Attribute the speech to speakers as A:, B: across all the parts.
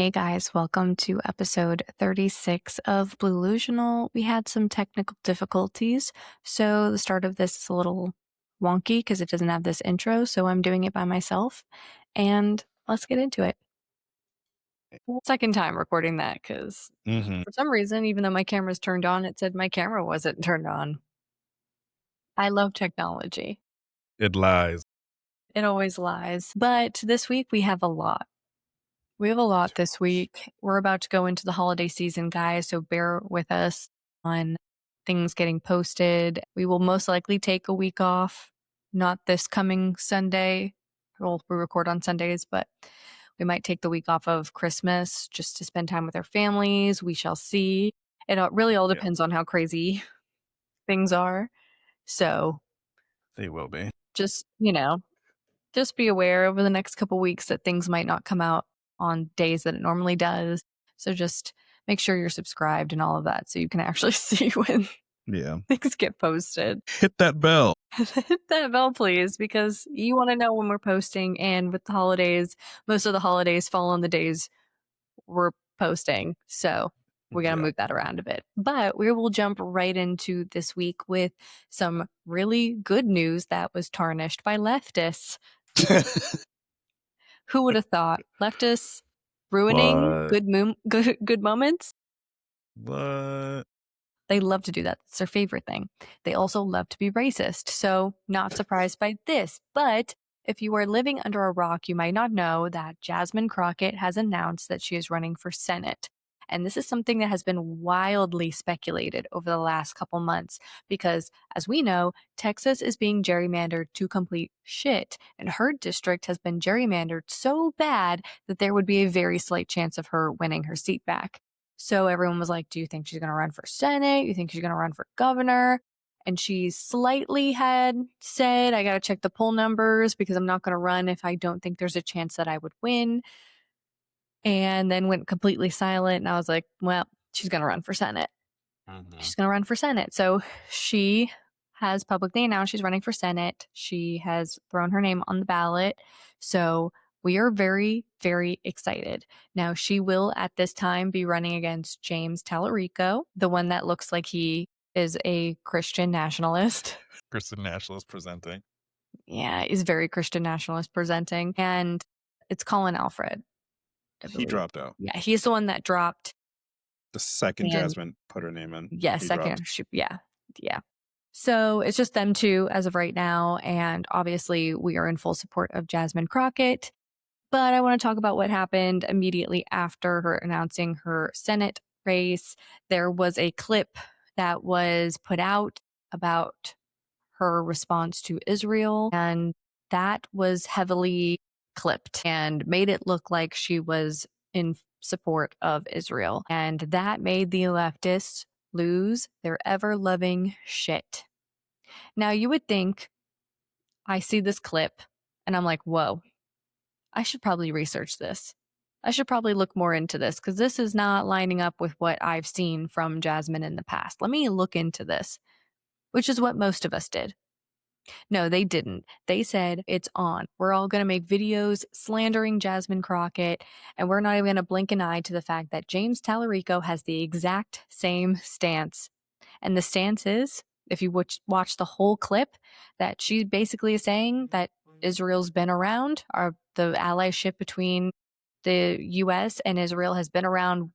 A: Hey guys, welcome to episode 36 of Blue-Lusional. We had some technical difficulties, so the start of this is a little wonky because it doesn't have this intro, so I'm doing it by myself. And let's get into it. Second time recording that because for some reason, even though my camera's turned on, it said my camera wasn't turned on. I love technology.
B: It lies.
A: It always lies. But this week we have a lot. We have a lot this week. We're about to go into the holiday season, guys, so bear with us on things getting posted. We will most likely take a week off, not this coming Sunday. Well, we record on Sundays, but we might take the week off of Christmas just to spend time with our families. We shall see. It really all depends on how crazy things are. So
B: They will be.
A: just, just be aware over the next couple weeks that things might not come out on days that it normally does. So just make sure you're subscribed and all of that so you can actually see when things get posted.
B: Hit that bell.
A: Hit that bell, please, because you want to know when we're posting. And with the holidays, most of the holidays fall on the days we're posting. So we got to move that around a bit. But we will jump right into this week with some really good news that was tarnished by leftists. Who would have thought? Leftists ruining good moments?
B: What?
A: They love to do that. It's their favorite thing. They also love to be racist. So not surprised by this. But if you are living under a rock, you might not know that Jasmine Crockett has announced that she is running for Senate. And this is something that has been wildly speculated over the last couple months because, as we know, Texas is being gerrymandered to complete shit. And her district has been gerrymandered so bad that there would be a very slight chance of her winning her seat back. So everyone was like, do you think she's going to run for Senate? You think she's going to run for governor? And she slightly had said, I got to check the poll numbers because I'm not going to run if I don't think there's a chance that I would win. And then went completely silent. And I was like, well, she's going to run for Senate. She's going to run for Senate. So she has publicly announced she's running for Senate. She has thrown her name on the ballot. So we are very, very excited. Now, she will at this time be running against James Tallarico, the one that looks like he is a Christian nationalist.
B: Christian nationalist presenting.
A: Yeah, he's very Christian nationalist presenting. And it's Colin Alfred.
B: He dropped out.
A: Yeah, he's the one that dropped.
B: The second Jasmine put her name in.
A: Yeah, second. Yeah. So it's just them two as of right now. And obviously, we are in full support of Jasmine Crockett. But I want to talk about what happened immediately after her announcing her Senate race. There was a clip that was put out about her response to Israel, and that was heavily clipped and made it look like she was in support of Israel. And that made the leftists lose their ever-loving shit. Now, you would think, I see this clip, and I'm like, whoa, I should probably research this. I should probably look more into this because this is not lining up with what I've seen from Jasmine in the past. Let me look into this, which is what most of us did. No, they didn't. They said it's on. We're all going to make videos slandering Jasmine Crockett, and we're not even going to blink an eye to the fact that James Tallarico has the exact same stance. And the stance is, if you watch the whole clip, that she basically is saying that Israel's been around, or the allyship between the U.S. and Israel has been around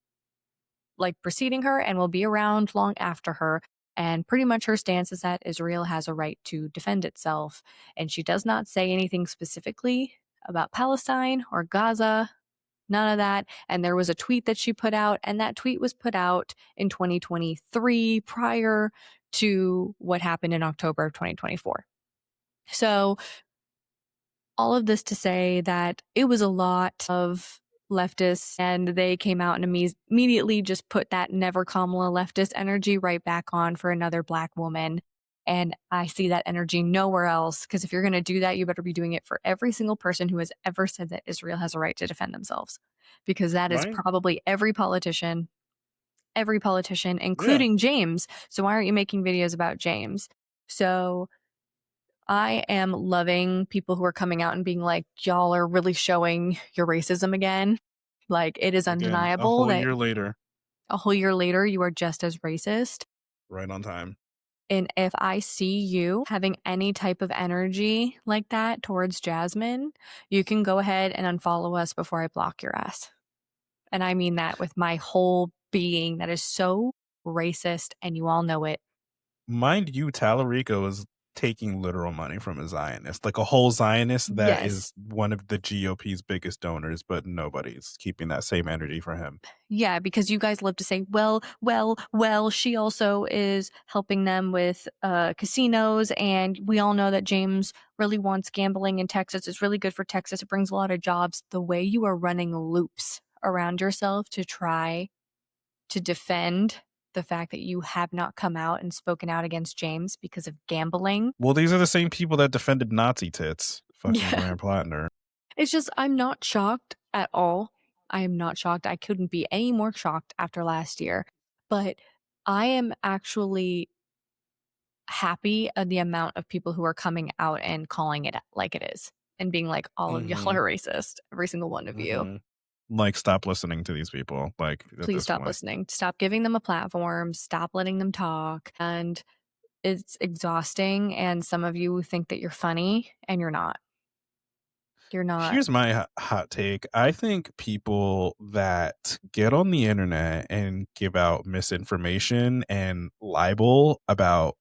A: like preceding her and will be around long after her. And pretty much her stance is that Israel has a right to defend itself. And she does not say anything specifically about Palestine or Gaza, none of that. And there was a tweet that she put out, and that tweet was put out in 2023 prior to what happened in October of 2024. So all of this to say that it was a lot of leftists, and they came out and immediately just put that never-Kamala leftist energy right back on for another Black woman. And I see that energy nowhere else, because if you're going to do that, you better be doing it for every single person who has ever said that Israel has a right to defend themselves, because that is probably every politician, including James. So why aren't you making videos about James? So I am loving people who are coming out and being like, y'all are really showing your racism again. Like, it is
B: Again, a
A: undeniable
B: whole
A: that
B: year later,
A: a whole year later, you are just as racist.
B: right on time.
A: And if I see you having any type of energy like that towards Jasmine, you can go ahead and unfollow us before I block your ass. And I mean that with my whole being. That is so racist, and you all know it.
B: Mind you, Talarico was taking literal money from a Zionist, like a whole Zionist that
A: Yes.
B: is one of the GOP's biggest donors, but nobody's keeping that same energy for him.
A: Yeah, because you guys love to say, well, she also is helping them with casinos. And we all know that James really wants gambling in Texas. It's really good for Texas. It brings a lot of jobs. The way you are running loops around yourself to try to defend the fact that you have not come out and spoken out against James because of gambling.
B: Well, these are the same people that defended Nazi tits, fucking
A: Yeah.
B: Graham Plattner.
A: It's just, I'm not shocked at all. I am not shocked. I couldn't be any more shocked after last year. But I am actually happy at the amount of people who are coming out and calling it like it is and being like, all of y'all
B: Mhm,
A: are racist, every single one of you.
B: mhm. Like, stop listening to these people, like, at
A: Please
B: this
A: stop
B: point.
A: listening. Stop giving them a platform. Stop letting them talk. And it's exhausting. And some of you think that you're funny, and you're not. You're not.
B: Here's my hot take. I think people that get on the internet and give out misinformation and libel about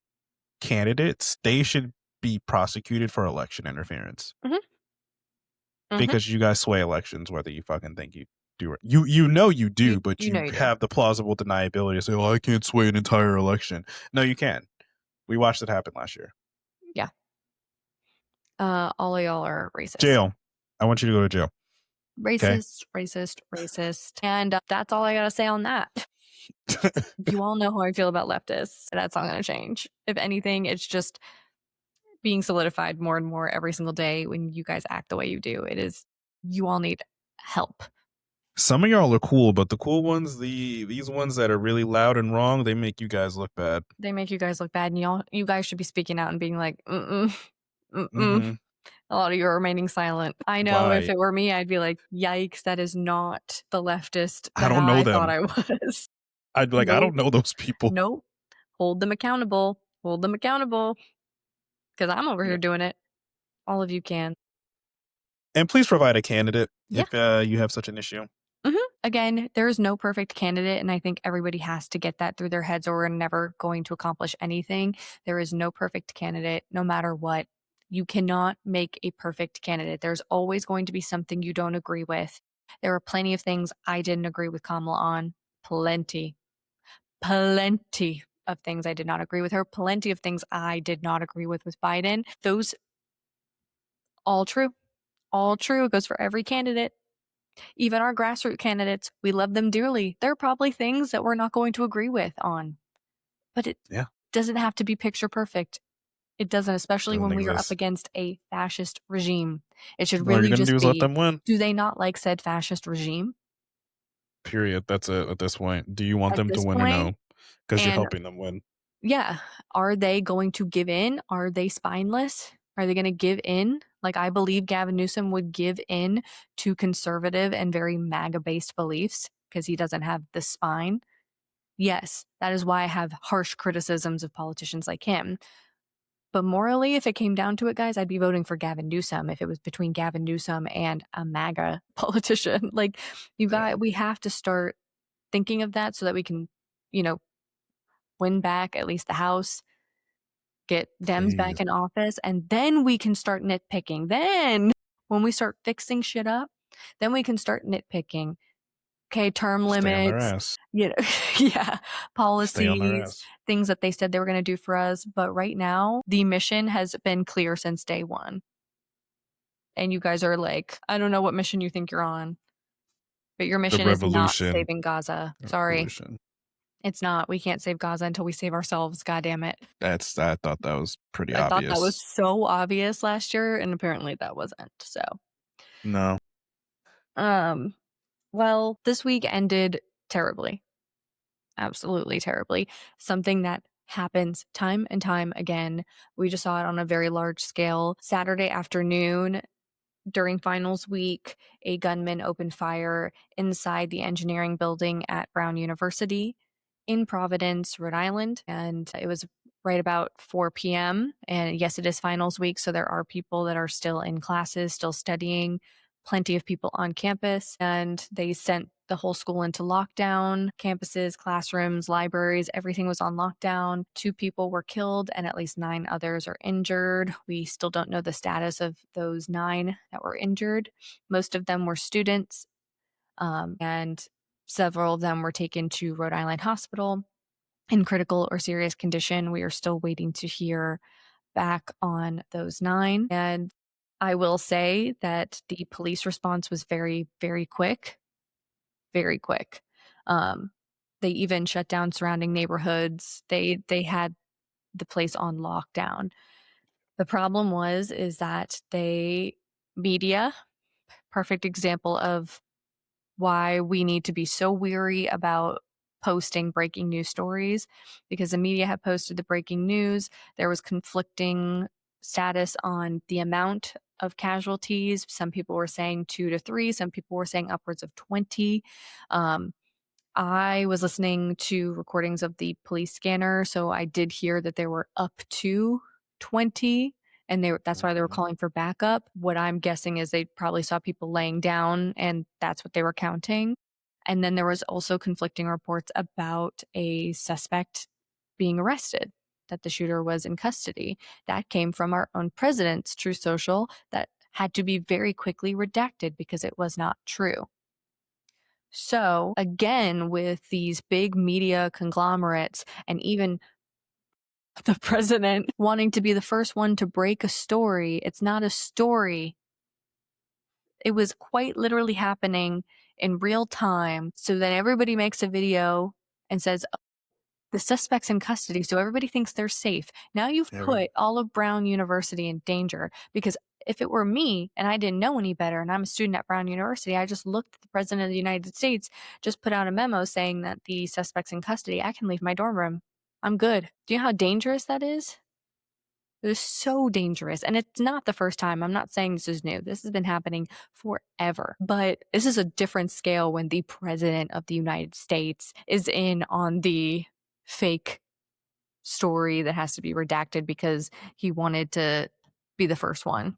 B: candidates, they should be prosecuted for election interference
A: Hmm. Hmm.
B: because you guys sway elections whether you fucking think you do it. You know you do, but
A: You know
B: you
A: you do.
B: have the plausible deniability to say, "Oh, I can't sway an entire election." No, you can. We watched it happen last year.
A: Yeah. All of y'all are racist.
B: Jail. I want you to go to jail. Okay.
A: Racist, racist, racist. And that's all I got to say on that. You all know how I feel about leftists. That's not going to change. If anything, it's just being solidified more and more every single day when you guys act the way you do. It is, you all need help.
B: Some of y'all are cool, but the cool ones, these ones that are really loud and wrong, they make you guys look bad.
A: They make you guys look bad, and you guys should be speaking out and being like, mm-mm, mm-mm.
B: Mhm.
A: A lot of you are remaining silent. I know if
B: Why?
A: it were me, I'd be like, yikes, that is not the leftist
B: I
A: that
B: don't know
A: I thought
B: them.
A: I was.
B: I'd be like, I
A: Nope.
B: don't know those people.
A: Nope. Hold them accountable. Hold them accountable. Because I'm over
B: Yeah.
A: here doing it. All of you can.
B: And please provide a candidate
A: Yeah.
B: if you have such an issue.
A: Hmm. Again, there is no perfect candidate. And I think everybody has to get that through their heads, or we're never going to accomplish anything. There is no perfect candidate, no matter what. You cannot make a perfect candidate. There's always going to be something you don't agree with. There are plenty of things I didn't agree with Kamala on. Plenty. Plenty of things I did not agree with her. Plenty of things I did not agree with Biden. Those all true. All true. It goes for every candidate. Even our grassroots candidates, we love them dearly. There are probably things that we're not going to agree with on, but it
B: Yeah.
A: doesn't have to be picture perfect. It doesn't, especially
B: Doesn't
A: when we are up
B: exist.
A: against a fascist regime. It should
B: All you're
A: really
B: gonna do
A: just
B: is let
A: be,
B: them win.
A: do they not like said fascist regime
B: Period. That's it at this point. Do you want
A: at
B: them to
A: this
B: win or
A: point?
B: no? Because you're
A: And
B: helping them win.
A: yeah, are they going to give in? Are they spineless? Are they going to give in? Like, I believe Gavin Newsom would give in to conservative and very MAGA based beliefs because he doesn't have the spine. Yes, that is why I have harsh criticisms of politicians like him. But morally, if it came down to it, guys, I'd be voting for Gavin Newsom if it was between Gavin Newsom and a MAGA politician. Like,
B: Yeah.
A: we have to start thinking of that so that we can, you know, win back at least the House, get Dems
B: Please.
A: back in office, and then we can start nitpicking. Then, when we start fixing shit up, then we can start nitpicking. Okay, term
B: Stay on their
A: limits,
B: ass.
A: you know, yeah,
B: Stay on their
A: policies,
B: ass.
A: things that they said they were going to do for us. But right now, the mission has been clear since day one. And you guys are like, I don't know what mission you think you're on, but your
B: The
A: mission is not
B: revolution.
A: saving Gaza. Sorry,
B: Revolution.
A: it's not. We can't save Gaza until we save ourselves. God damn it.
B: I thought that was pretty
A: I thought that was
B: obvious.
A: so obvious last year, and apparently that wasn't. So,
B: No.
A: um, well, this week ended terribly. Absolutely terribly. Something that happens time and time again. We just saw it on a very large scale. Saturday afternoon, During finals week, a gunman opened fire inside the engineering building at Brown University in Providence, Rhode Island. And it was right about 4 p.m. And yes, it is finals week. So there are people that are still in classes, still studying, plenty of people on campus. And they sent the whole school into lockdown. Campuses, classrooms, libraries, everything was on lockdown. 2 people were killed and at least 9 others are injured. We still don't know the status of those 9 that were injured. Most of them were students, and several of them were taken to Rhode Island Hospital in critical or serious condition. We are still waiting to hear back on those 9. And I will say that the police response was very, very quick, very quick. They even shut down surrounding neighborhoods. They had the place on lockdown. The problem is that media, perfect example of why we need to be so weary about posting breaking news stories, because the media had posted the breaking news. There was conflicting status on the amount of casualties. Some people were saying 2 to 3, some people were saying upwards of 20. I was listening to recordings of the police scanner, so I did hear that there were up to 20, and that's why they were
B: Mhm.
A: calling for backup. What I'm guessing is they probably saw people laying down, and that's what they were counting. And then there was also conflicting reports about a suspect being arrested, that the shooter was in custody. That came from our own president's True Social that had to be very quickly redacted because it was not true. So, again, with these big media conglomerates and even the president wanting to be the first one to break a story, it's not a story. It was quite literally happening in real time. So then everybody makes a video and says, the suspect's in custody, so everybody thinks they're safe. Now you've
B: Every
A: put all of Brown University in danger, because if it were me and I didn't know any better and I'm a student at Brown University, I just looked at the president of the United States, just put out a memo saying that the suspect's in custody. I can leave my dorm room. I'm good. Do you know how dangerous that is? It is so dangerous. And it's not the first time. I'm not saying this is new. This has been happening forever. But this is a different scale when the president of the United States is in on the fake story that has to be redacted because he wanted to be the first one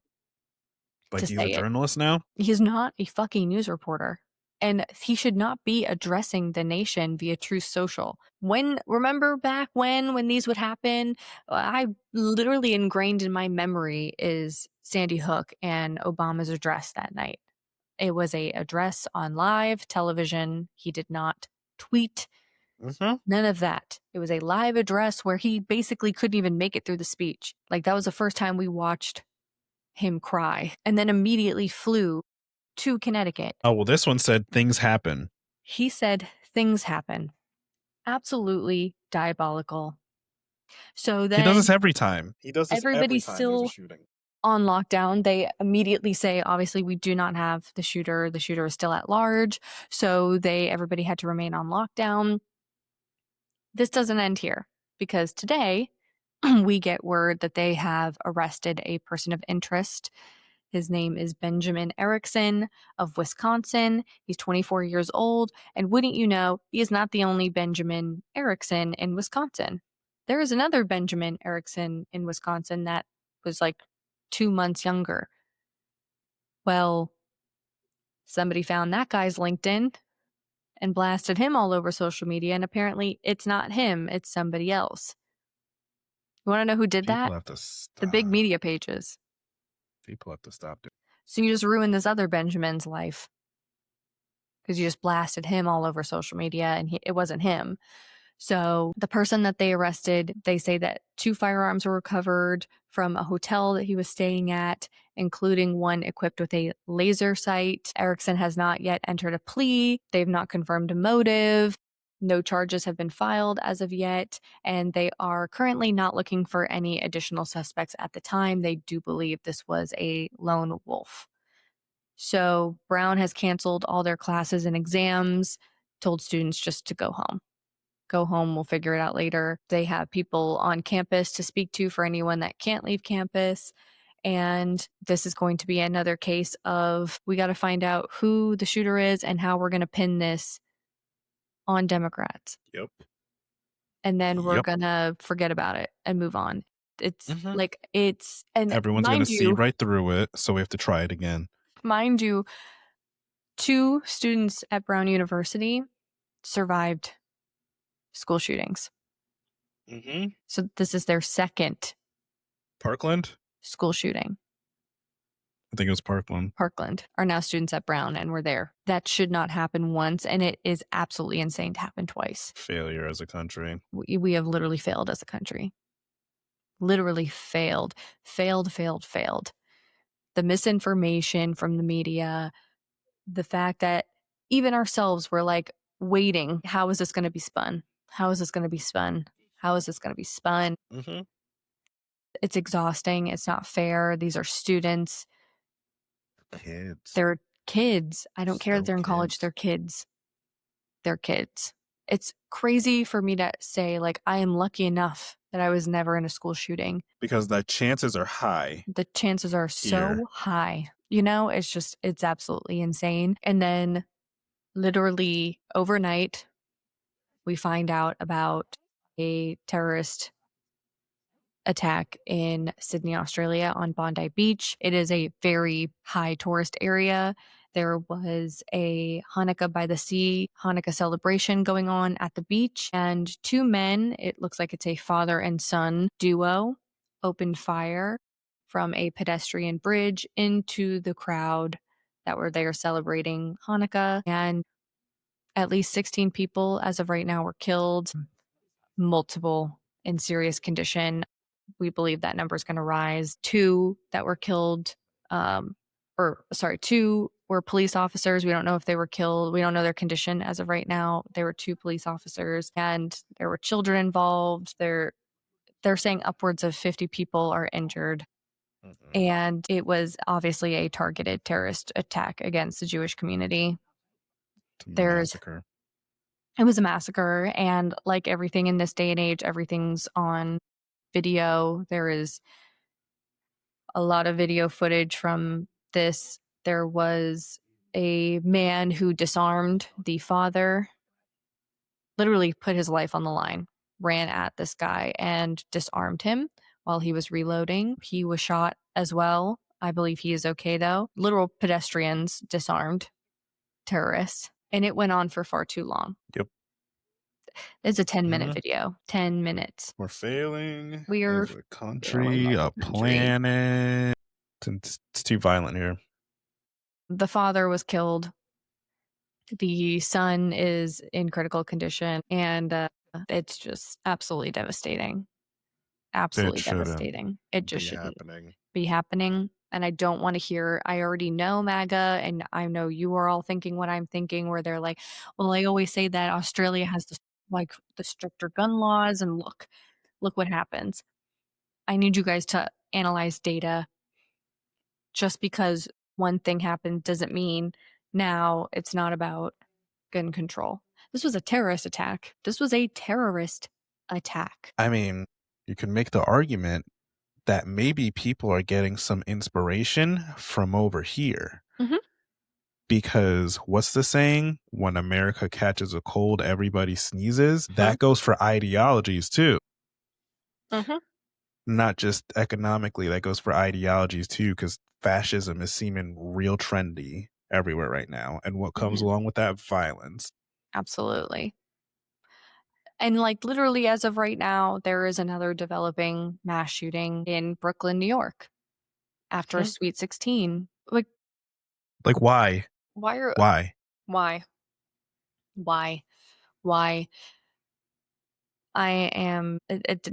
A: to
B: like he's a
A: say it.
B: journalist now?
A: He's not a fucking news reporter. And he should not be addressing the nation via Truth Social. Remember back when these would happen? I literally ingrained in my memory is Sandy Hook and Obama's address that night. It was a address on live television. He did not tweet.
B: Mhm.
A: None of that. It was a live address where he basically couldn't even make it through the speech. Like, that was the first time we watched him cry, and then immediately flew to Connecticut.
B: Oh, well, this one said things happen.
A: He said things happen. Absolutely diabolical. So
B: He does this
A: then
B: every time. He does this every
A: everybody's
B: time there's a
A: still
B: shooting.
A: on lockdown. They immediately say, obviously, we do not have the shooter. The shooter is still at large. So everybody had to remain on lockdown. This doesn't end here, because today we get word that they have arrested a person of interest. His name is Benjamin Erickson of Wisconsin. He's 24 years old. And wouldn't you know, he is not the only Benjamin Erickson in Wisconsin. There is another Benjamin Erickson in Wisconsin that was like 2 months younger. Well, somebody found that guy's LinkedIn and blasted him all over social media. And apparently it's not him, it's somebody else. You want to know who did
B: People
A: that?
B: have to
A: The big
B: stop.
A: media pages.
B: People have to stop doing.
A: So you just ruined this other Benjamin's life because you just blasted him all over social media, and it wasn't him. So the person that they arrested, they say that 2 firearms were recovered from a hotel that he was staying at, including one equipped with a laser sight. Erickson has not yet entered a plea. They've not confirmed a motive. No charges have been filed as of yet, and they are currently not looking for any additional suspects at the time. They do believe this was a lone wolf. So Brown has canceled all their classes and exams, told students just to go home. Go home, we'll figure it out later. They have people on campus to speak to for anyone that can't leave campus. And this is going to be another case of we got to find out who the shooter is and how we're going to pin this on Democrats.
B: Yep.
A: And then we're
B: Yep.
A: going to forget about it and move on. It's
B: Mhm.
A: like, and
B: Everyone's gonna see right through it, so we have to try it again.
A: mind you, 2 students at Brown University survived school shootings.
B: Mhm.
A: So this is their second
B: Parkland?
A: school shooting.
B: I think it was Parkland.
A: Parkland are now students at Brown, and we're there. That should not happen once, and it is absolutely insane to happen twice.
B: Failure as a country.
A: We have literally failed as a country. Literally failed. Failed. The misinformation from the media, the fact that even ourselves were like waiting, how is this going to be spun? How is this going to be spun? How is this going to be spun?
B: Mhm.
A: It's exhausting. It's not fair. These are students.
B: Kids.
A: They're kids. I don't care that
B: Still
A: they're in college.
B: kids.
A: They're kids. They're kids. It's crazy for me to say, like, I am lucky enough that I was never in a school shooting.
B: Because the chances are high
A: The chances are
B: here.
A: so high. You know, it's absolutely insane. And then literally overnight, we find out about a terrorist attack in Sydney, Australia on Bondi Beach. It is a very high tourist area. There was a Hanukkah by the sea, Hanukkah celebration going on at the beach, and 2 men, it looks like it's a father and son duo, opened fire from a pedestrian bridge into the crowd that were there celebrating Hanukkah. And at least 16 people, as of right now, were killed, multiple in serious condition. We believe that number is going to rise. 2 that were killed, or sorry, 2 were police officers. We don't know if they were killed. We don't know their condition as of right now. There were 2 police officers, and there were children involved. They're saying upwards of 50 people are injured.
B: Mhm.
A: And it was obviously a targeted terrorist attack against the Jewish community.
B: It's a
A: There's
B: massacre.
A: It was a massacre, and like everything in this day and age, everything's on video. There is a lot of video footage from this. There was a man who disarmed the father, literally put his life on the line, ran at this guy and disarmed him while he was reloading. He was shot as well. I believe he is okay though. Literal pedestrians disarmed terrorists, and it went on for far too long.
B: Yep.
A: It's a 10-minute
B: Mhm.
A: video. 10 minutes.
B: We're failing
A: We're
B: as a
A: failing
B: country,
A: as
B: a
A: a country.
B: planet. It's too violent here.
A: The father was killed. The son is in critical condition, and it's just absolutely devastating.
B: It
A: Absolutely
B: shouldn't
A: devastating. It just
B: be
A: shouldn't
B: happening.
A: be happening. And I don't want to hear, I already know MAGA, and I know you are all thinking what I'm thinking, where they're like, well, I always say that Australia has the stricter gun laws, and look what happens. I need you guys to analyze data. Just because one thing happened doesn't mean now it's not about gun control. This was a terrorist attack. This was a terrorist attack.
B: I mean, you can make the argument that maybe people are getting some inspiration from over here.
A: Mhm.
B: Because what's the saying? When America catches a cold, everybody sneezes.
A: Mhm.
B: That goes for ideologies too.
A: Mhm.
B: Not just economically, that goes for ideologies too, because fascism is seeming real trendy everywhere right now. And what comes
A: Mhm.
B: along with that? Violence.
A: Absolutely. And like literally as of right now, there is another developing mass shooting in Brooklyn, New York after a
B: Hmm.
A: Sweet 16. Like
B: Like, why?
A: why are
B: Why?
A: why? Why? Why? I am it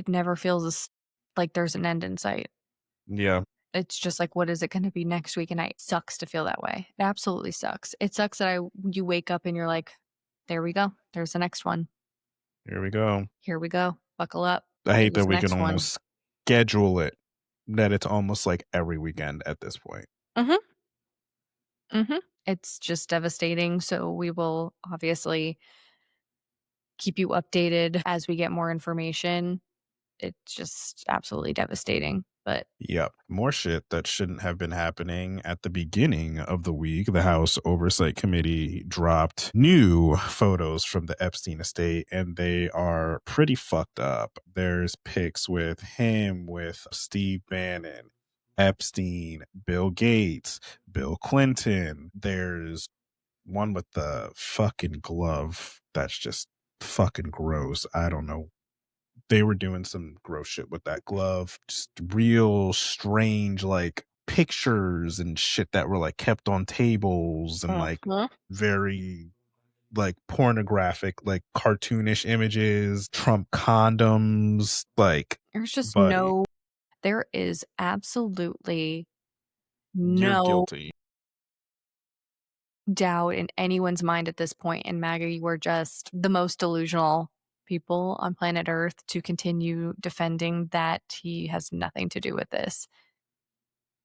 A: never feels like there's an end in sight.
B: Yeah,
A: It's just like, what is it going to be next week? And it sucks to feel that way. It absolutely sucks. It sucks that you wake up and you're like, there we go. There's the next one.
B: here we go.
A: Here we go. Buckle up.
B: I hate
A: There's
B: that
A: the
B: we can
A: next one.
B: almost schedule it, that it's almost like every weekend at this point.
A: Mm-hmm. Mm-hmm. It's just devastating. So we will obviously keep you updated as we get more information. It's just absolutely devastating. But
B: Yep. More shit that shouldn't have been happening at the beginning of the week. The House Oversight Committee dropped new photos from the Epstein estate, and they are pretty fucked up. There's pics with him, with Steve Bannon, Epstein, Bill Gates, Bill Clinton. There's one with the fucking glove that's just fucking gross. I don't know, they were doing some gross shit with that glove. Just real strange, like pictures and shit that were like kept on tables and like
A: mhm.
B: very like pornographic, like cartoonish images, Trump condoms, like,
A: There's just
B: buddy,
A: no there is absolutely
B: you're
A: no
B: guilty.
A: doubt in anyone's mind at this point, and MAGA, you are just the most delusional people on planet Earth to continue defending that he has nothing to do with this.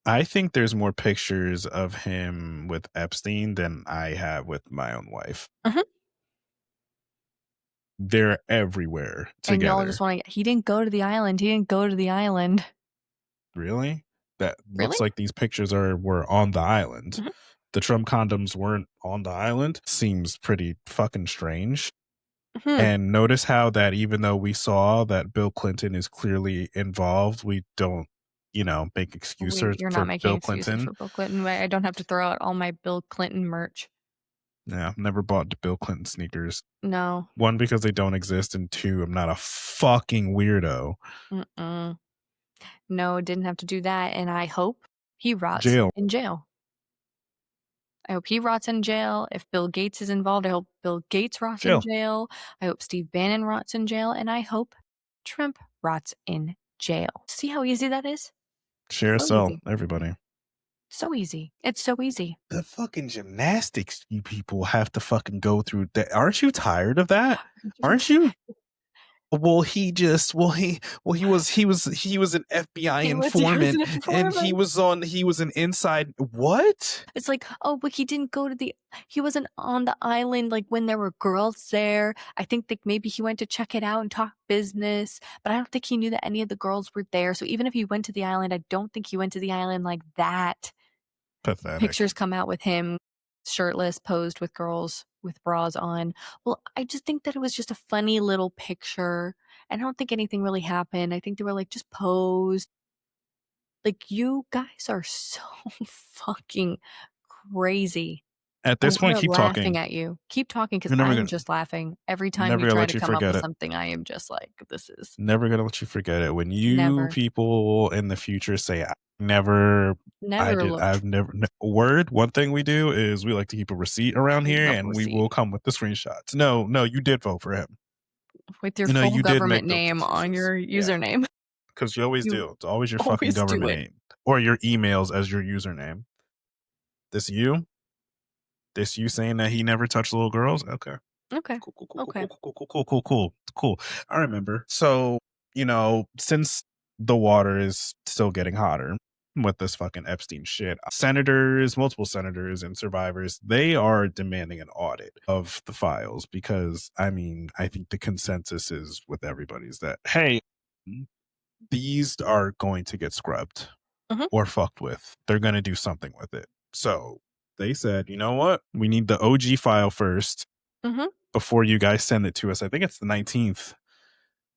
B: I think there's more pictures of him with Epstein than I have with my own wife.
A: Mhm.
B: They're everywhere
A: And y'all just
B: together.
A: wanna he didn't go to the island, he didn't go to the island.
B: Really? That
A: Really?
B: looks like these pictures were on the island.
A: Mhm.
B: The Trump condoms weren't on the island. Seems pretty fucking strange.
A: Mhm.
B: And notice how that even though we saw that Bill Clinton is clearly involved, we don't, make excuses
A: You're not
B: for
A: making
B: Bill
A: excuses
B: Clinton.
A: for Bill Clinton. I don't have to throw out all my Bill Clinton merch.
B: Yeah, never bought Bill Clinton sneakers.
A: No.
B: One, because they don't exist, and two, I'm not a fucking weirdo.
A: Mm-mm. No, didn't have to do that, and I hope he rots
B: Jail.
A: in jail. I hope he rots in jail. If Bill Gates is involved, I hope Bill Gates rots in
B: Jail.
A: jail. I hope Steve Bannon rots in jail, and I hope Trump rots in jail. See how easy that is?
B: Share a
A: So
B: cell,
A: easy.
B: everybody.
A: So easy. It's so easy.
B: The fucking gymnastics you people have to fucking go through that. Aren't you tired of that? Aren't you? Well, he was an FBI
A: He was
B: informant,
A: an
B: and he
A: informant.
B: was on he was an inside what?
A: It's like, oh, but he wasn't on the island like when there were girls there. I think that maybe he went to check it out and talk business, but I don't think he knew that any of the girls were there. So even if he went to the island, I don't think he went to the island like that.
B: Pathetic.
A: Pictures come out with him shirtless, posed with girls with bras on. Well, I just think that it was just a funny little picture. I don't think anything really happened. I think they were like just posed. Like, you guys are so fucking crazy.
B: At
A: I'm
B: this point,
A: here
B: keep
A: laughing
B: talking.
A: at you. Keep talking because
B: We're
A: I
B: never
A: am
B: gonna
A: just laughing. Every time
B: never
A: you
B: gonna
A: try
B: let
A: to
B: you
A: come up
B: forget
A: with
B: it.
A: something, I am just like, this is
B: Never gonna let you forget it. When you
A: never,
B: people in the future say, "I never, I
A: never
B: did,
A: looked
B: I've never," word. One thing we do is we like to keep a receipt around
A: you
B: here,
A: have a
B: and we
A: receipt
B: will come with the screenshots. No, no, you did vote for him.
A: with your
B: You know,
A: full
B: you did
A: government
B: make those
A: name on
B: decisions.
A: your
B: Yeah.
A: username.
B: Because you always
A: You
B: do. It's always your fucking
A: always do
B: government
A: it.
B: name or your emails as your username. This you? This you saying that he never touched little girls? Okay.
A: Okay.
B: Cool, cool, cool, cool,
A: Okay.
B: cool, cool, cool, cool, cool, cool, cool. I remember. So, since the water is still getting hotter with this fucking Epstein shit, senators, multiple senators and survivors, they are demanding an audit of the files because, I mean, I think the consensus is with everybody's that, hey, these are going to get scrubbed
A: Mhm.
B: or fucked with. They're going to do something with it. So they said, you know what? We need the OG file first
A: Mhm.
B: before you guys send it to us. I think it's the 19th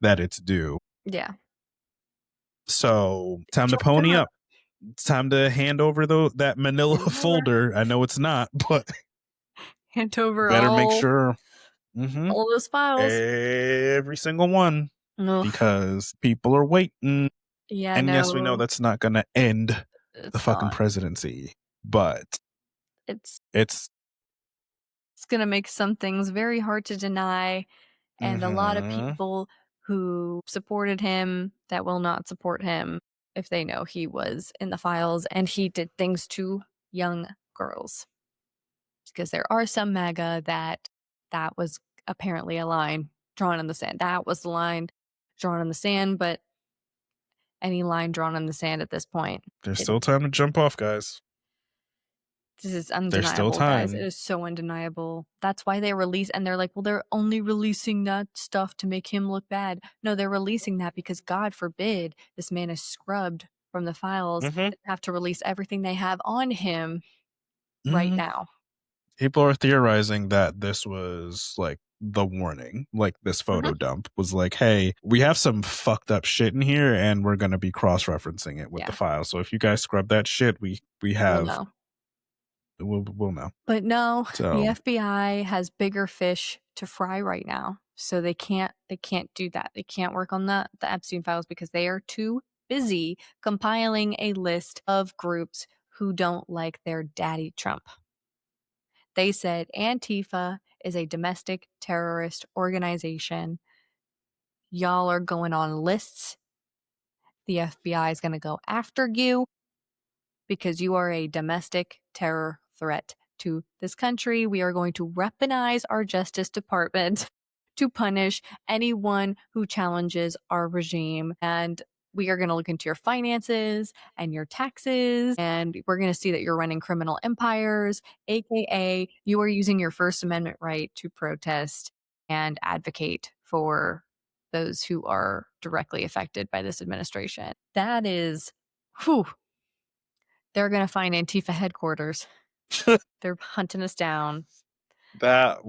B: that it's due.
A: Yeah.
B: So time to
A: Check it
B: pony
A: out.
B: up. It's time to hand over that manila
A: Hand over.
B: folder. I know it's not, but
A: Hand over
B: better make sure. Hmm.
A: all those files.
B: Every single one,
A: Ugh.
B: because people are waiting.
A: Yeah,
B: And yes, we know
A: no,
B: that's not going to end the
A: it's
B: fucking
A: not.
B: presidency, but
A: It's
B: it's
A: it's gonna make some things very hard to deny, and a lot of
B: mhm.
A: people who supported him that will not support him if they know he was in the files and he did things to young girls. Because there are some MAGA that was apparently a line drawn in the sand. That was the line drawn in the sand, but any line drawn in the sand at this point,
B: There's
A: it
B: still time to jump off, guys.
A: this is
B: There's still
A: undeniable, guys. It
B: time.
A: is so undeniable. That's why they release and they're like, "Well, they're only releasing that stuff to make him look bad." No, they're releasing that because God forbid this man is scrubbed from the files,
B: Mhm.
A: they have to release everything they have on him right
B: Mhm.
A: now.
B: People are theorizing that this was like the warning, like this
A: Mhm.
B: photo dump was like, hey, we have some fucked up shit in here and we're going to be cross referencing it with the
A: Yeah,
B: file. So if you guys scrub that shit, we
A: we'll
B: have,
A: know.
B: we'll know.
A: But no, the
B: So
A: FBI has bigger fish to fry right now. So they can't do that. They can't work on the Epstein files because they are too busy compiling a list of groups who don't like their daddy Trump. They said Antifa is a domestic terrorist organization. Y'all are going on lists. The FBI is going to go after you because you are a domestic terror threat to this country. We are going to weaponize our Justice Department to punish anyone who challenges our regime. And we are going to look into your finances and your taxes. And we're going to see that you're running criminal empires, AKA, you are using your First Amendment right to protest and advocate for those who are directly affected by this administration. That is, whew, they're going to find Antifa headquarters. They're hunting us down.
B: that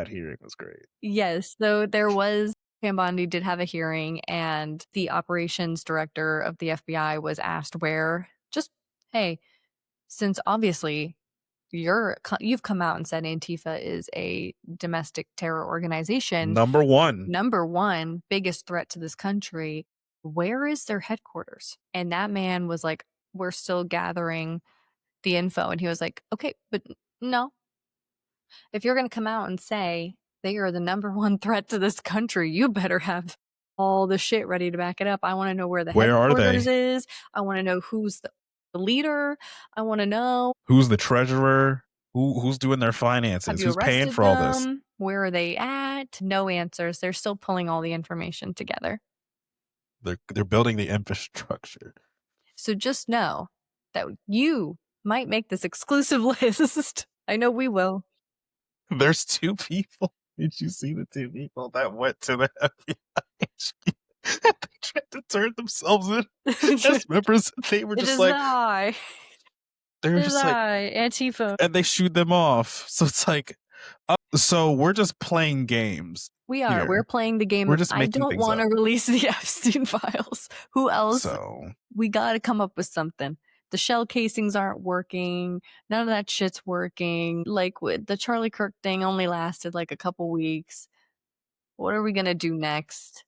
B: hearing was great.
A: Yes, so there was Pam Bondi did have a hearing, and the operations director of the FBI was asked where, just, hey, since obviously you've come out and said Antifa is a domestic terror organization,
B: Number one.
A: number one biggest threat to this country, where is their headquarters? And that man was like, we're still gathering the info. And he was like, okay, but no, if you're going to come out and say they are the number one threat to this country, you better have all the shit ready to back it up. I want to know where the
B: Where are
A: headquarters
B: they?
A: is. I want to know who's the leader. I want to know,
B: Who's the treasurer? Who's doing their
A: have
B: finances?
A: you
B: Who's paying
A: arrested
B: for all this?
A: them? Where are they at? No answers. They're still pulling all the information together.
B: They're building the infrastructure.
A: So just know that you might make this exclusive list. I know we will.
B: There's two people. Did you see the two people that went to the FBI? They tried to turn themselves in as members. They were
A: It
B: just
A: is
B: like,
A: I.
B: they were
A: It is
B: just like,
A: I, Antifa.
B: and they shoot them off. So it's like, so we're just playing games
A: We are. We're
B: here.
A: playing the game
B: We're
A: of
B: just
A: I
B: making
A: don't
B: things
A: want
B: up.
A: to release the Epstein files. Who else?
B: So
A: We got to come up with something. The shell casings aren't working. None of that shit's working. Like with the Charlie Kirk thing only lasted like a couple weeks. What are we gonna do next?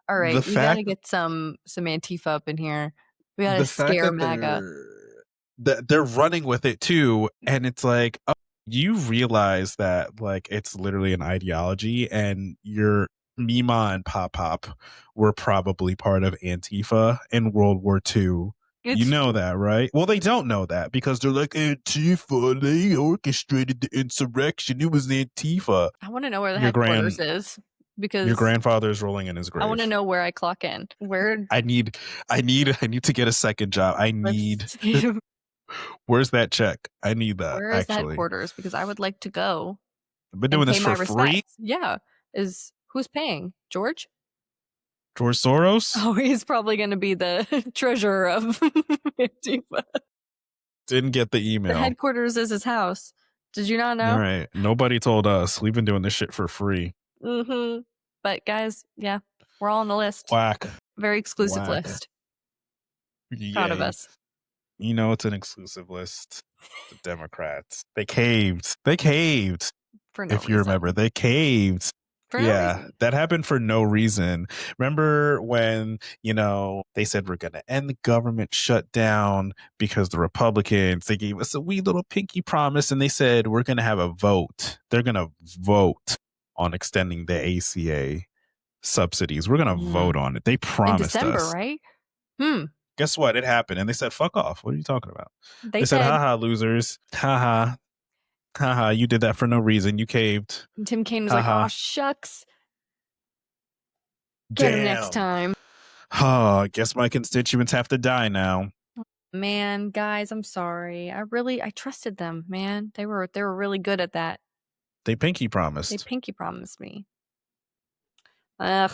A: All
B: the
A: right, we got to
B: fact
A: get some Antifa up in here. We got to
B: the fact
A: scare
B: that
A: MAGA.
B: they're running with it too, and it's like, oh, you realize that like it's literally an ideology, and your Mima and Pop Pop were probably part of Antifa in World War II. You
A: It's
B: know
A: true.
B: that, right? Well, they don't know that because they're like, Antifa, they orchestrated the insurrection. It was Antifa.
A: I want to know where the
B: Your
A: headquarters
B: grand
A: is
B: your
A: because
B: grandfather is rolling in his
A: I want to
B: grave.
A: know where I clock in. Where
B: I need to get a second job. I
A: let's
B: need Where's that check? I need that
A: where is the
B: actually.
A: headquarters? Because I would like to go
B: I've been
A: and
B: doing
A: pay
B: this
A: my
B: for free.
A: respects. Yeah. Is who's paying? George?
B: George Soros
A: Oh, he's probably going to be the treasurer of Antifa.
B: didn't get the
A: The
B: email.
A: headquarters is his house. Did you not
B: All
A: know?
B: right. Nobody told us. We've been doing this shit for free.
A: Mm-hmm. But guys, yeah, we're all on the list.
B: Whack.
A: Very exclusive
B: Whack.
A: list. Proud of
B: Yay.
A: us
B: You know it's an exclusive list. The Democrats. They caved. They caved.
A: for no
B: If you remember,
A: reason.
B: they caved.
A: For no
B: Yeah,
A: reason.
B: that happened for no reason. Remember when, they said we're going to end the government shutdown because the Republicans, they gave us a wee little pinky promise and they said we're going to have a vote. They're going to vote on extending the ACA subsidies. We're going to vote on it. They
A: In
B: promised
A: December,
B: us.
A: right?
B: Guess what? It happened. And they said, fuck off. What are you talking about?
A: They
B: They said,
A: said
B: haha, losers. Haha. Haha, you did that for no reason. You caved.
A: Tim Kaine was like, "Oh
B: Haha.
A: shucks, get him next
B: Damn.
A: time."
B: Oh, I guess my constituents have to die now.
A: Man, guys, I'm sorry. I trusted them, man. They were really good at that.
B: They pinky
A: They
B: promised.
A: pinky promised me. Ugh.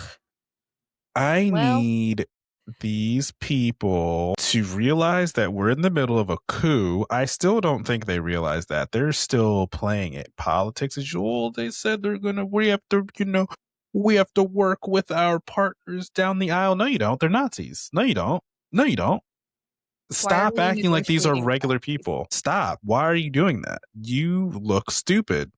B: I
A: Well,
B: need these people to realize that we're in the middle of a coup. I still don't think they realize that. They're still playing it. Politics is, oh, they said we have to, we have to work with our partners down the aisle. No, you don't. They're Nazis. No, you don't. No, you don't.
A: Why are
B: Stop
A: we
B: acting like these are
A: negotiating with
B: regular
A: Nazis?
B: people. Stop. Why are you doing that? You look stupid.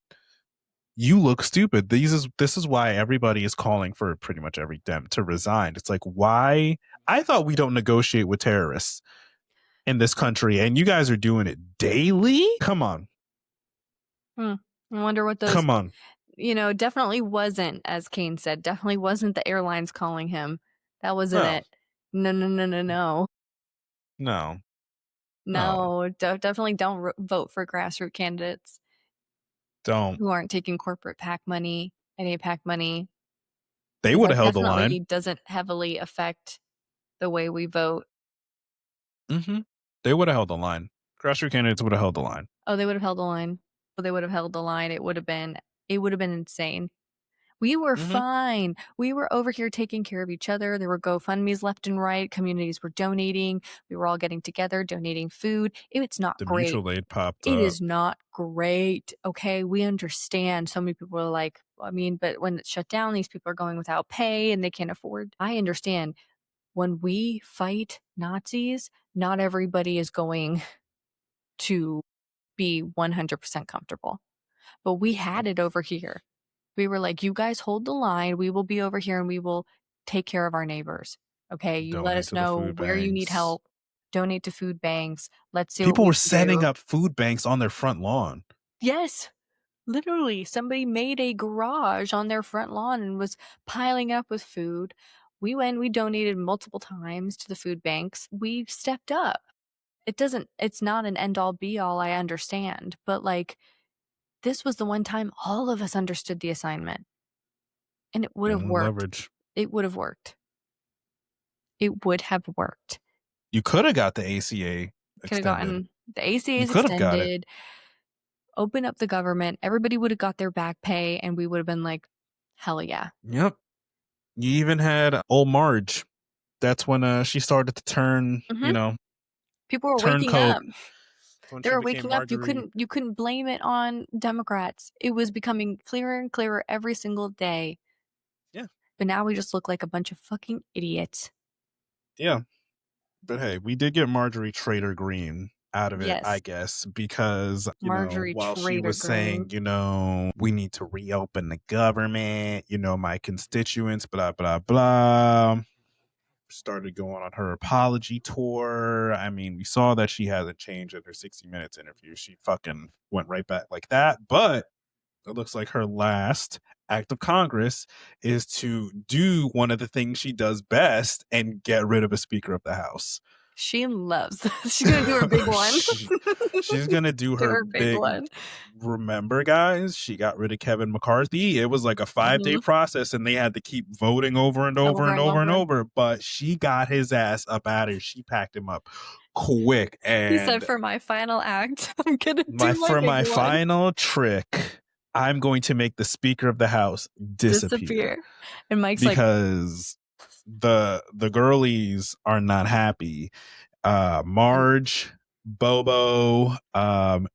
B: You look stupid. This is why everybody is calling for pretty much every Dem to resign. It's like, why? I thought we don't negotiate with terrorists in this country, and you guys are doing it daily. Come on,
A: I wonder what those,
B: come on.
A: definitely wasn't, as Kane said, definitely wasn't the airlines calling him. That wasn't
B: No,
A: it. No, no, no, no, no.
B: no, no.
A: No, definitely don't vote for grassroots candidates
B: Don't.
A: who aren't taking corporate PAC money and APAC money,
B: They
A: because
B: would
A: that
B: have held the line.
A: definitely doesn't heavily affect the way we vote.
B: Mm-hmm. They would have held the line. Grassroots candidates would have held the line.
A: Oh, they would have held the line. Oh, they would have held the line. It would have been insane. We were
B: Mm-hmm.
A: fine. We were over here taking care of each other. There were GoFundMe's left and right. Communities were donating. We were all getting together, donating food. It's not
B: The
A: great.
B: mutual aid popped
A: It
B: up.
A: is not great. Okay, we understand. So many people are like, but when it's shut down, these people are going without pay and they can't afford. I understand. When we fight Nazis, not everybody is going to be 100% comfortable. But we had it over here. We were like, you guys hold the line. We will be over here and we will take care of our neighbors. Okay, you let
B: Donate
A: us
B: to the
A: know
B: food
A: where you need
B: banks.
A: help. Donate to food banks. Let's see what
B: People
A: we
B: were
A: can
B: setting
A: do.
B: up food banks on their front lawn.
A: Yes, literally, somebody made a garage on their front lawn and was piling up with food. We went, we donated multiple times to the food banks. We stepped up. It's not an end all be all, I understand. But like, this was the one time all of us understood the assignment. And it would have
B: Only
A: worked.
B: leverage.
A: It would have worked. It would have worked.
B: You could have got the ACA
A: Could have
B: extended.
A: gotten the ACAs
B: You could have got it.
A: extended, open up the government, everybody would have got their back pay, and we would have been like, hell yeah.
B: Yep. You even had old Marge. That's when she started to turn,
A: Mhm. People were
B: turn
A: waking
B: coke.
A: up.
B: When
A: They
B: she
A: were
B: became
A: waking up. You
B: Marjorie.
A: couldn't blame it on Democrats. It was becoming clearer and clearer every single day.
B: Yeah.
A: But now we just look like a bunch of fucking idiots.
B: Yeah. But hey, we did get Marjorie Trader Green out of it, I
A: Yes.
B: guess, because,
A: Marjorie
B: while she
A: Trader
B: was saying,
A: Green.
B: we need to reopen the government, my constituents, blah, blah, blah. Started going on her apology tour. I mean, we saw that she hasn't changed in her 60 Minutes interview. She fucking went right back like that. But it looks like her last act of Congress is to do one of the things she does best and get rid of a Speaker of the House.
A: She loves. She's gonna do her big one.
B: She's gonna do
A: Do
B: her
A: her big
B: big.
A: one.
B: Remember, guys, she got rid of Kevin McCarthy. It was like a 5-day process, and they had to keep voting over and over
A: Over
B: and
A: and
B: over and
A: over.
B: over. But she got his ass up out of here. She packed him up quick.
A: He said,
B: And
A: "For my final act, I'm gonna do my
B: for
A: big
B: my
A: one."
B: final trick, I'm going to make the Speaker of the House disappear.
A: Disappear. And Mike's like,
B: Because the girlies are not happy. Marge, Bobo,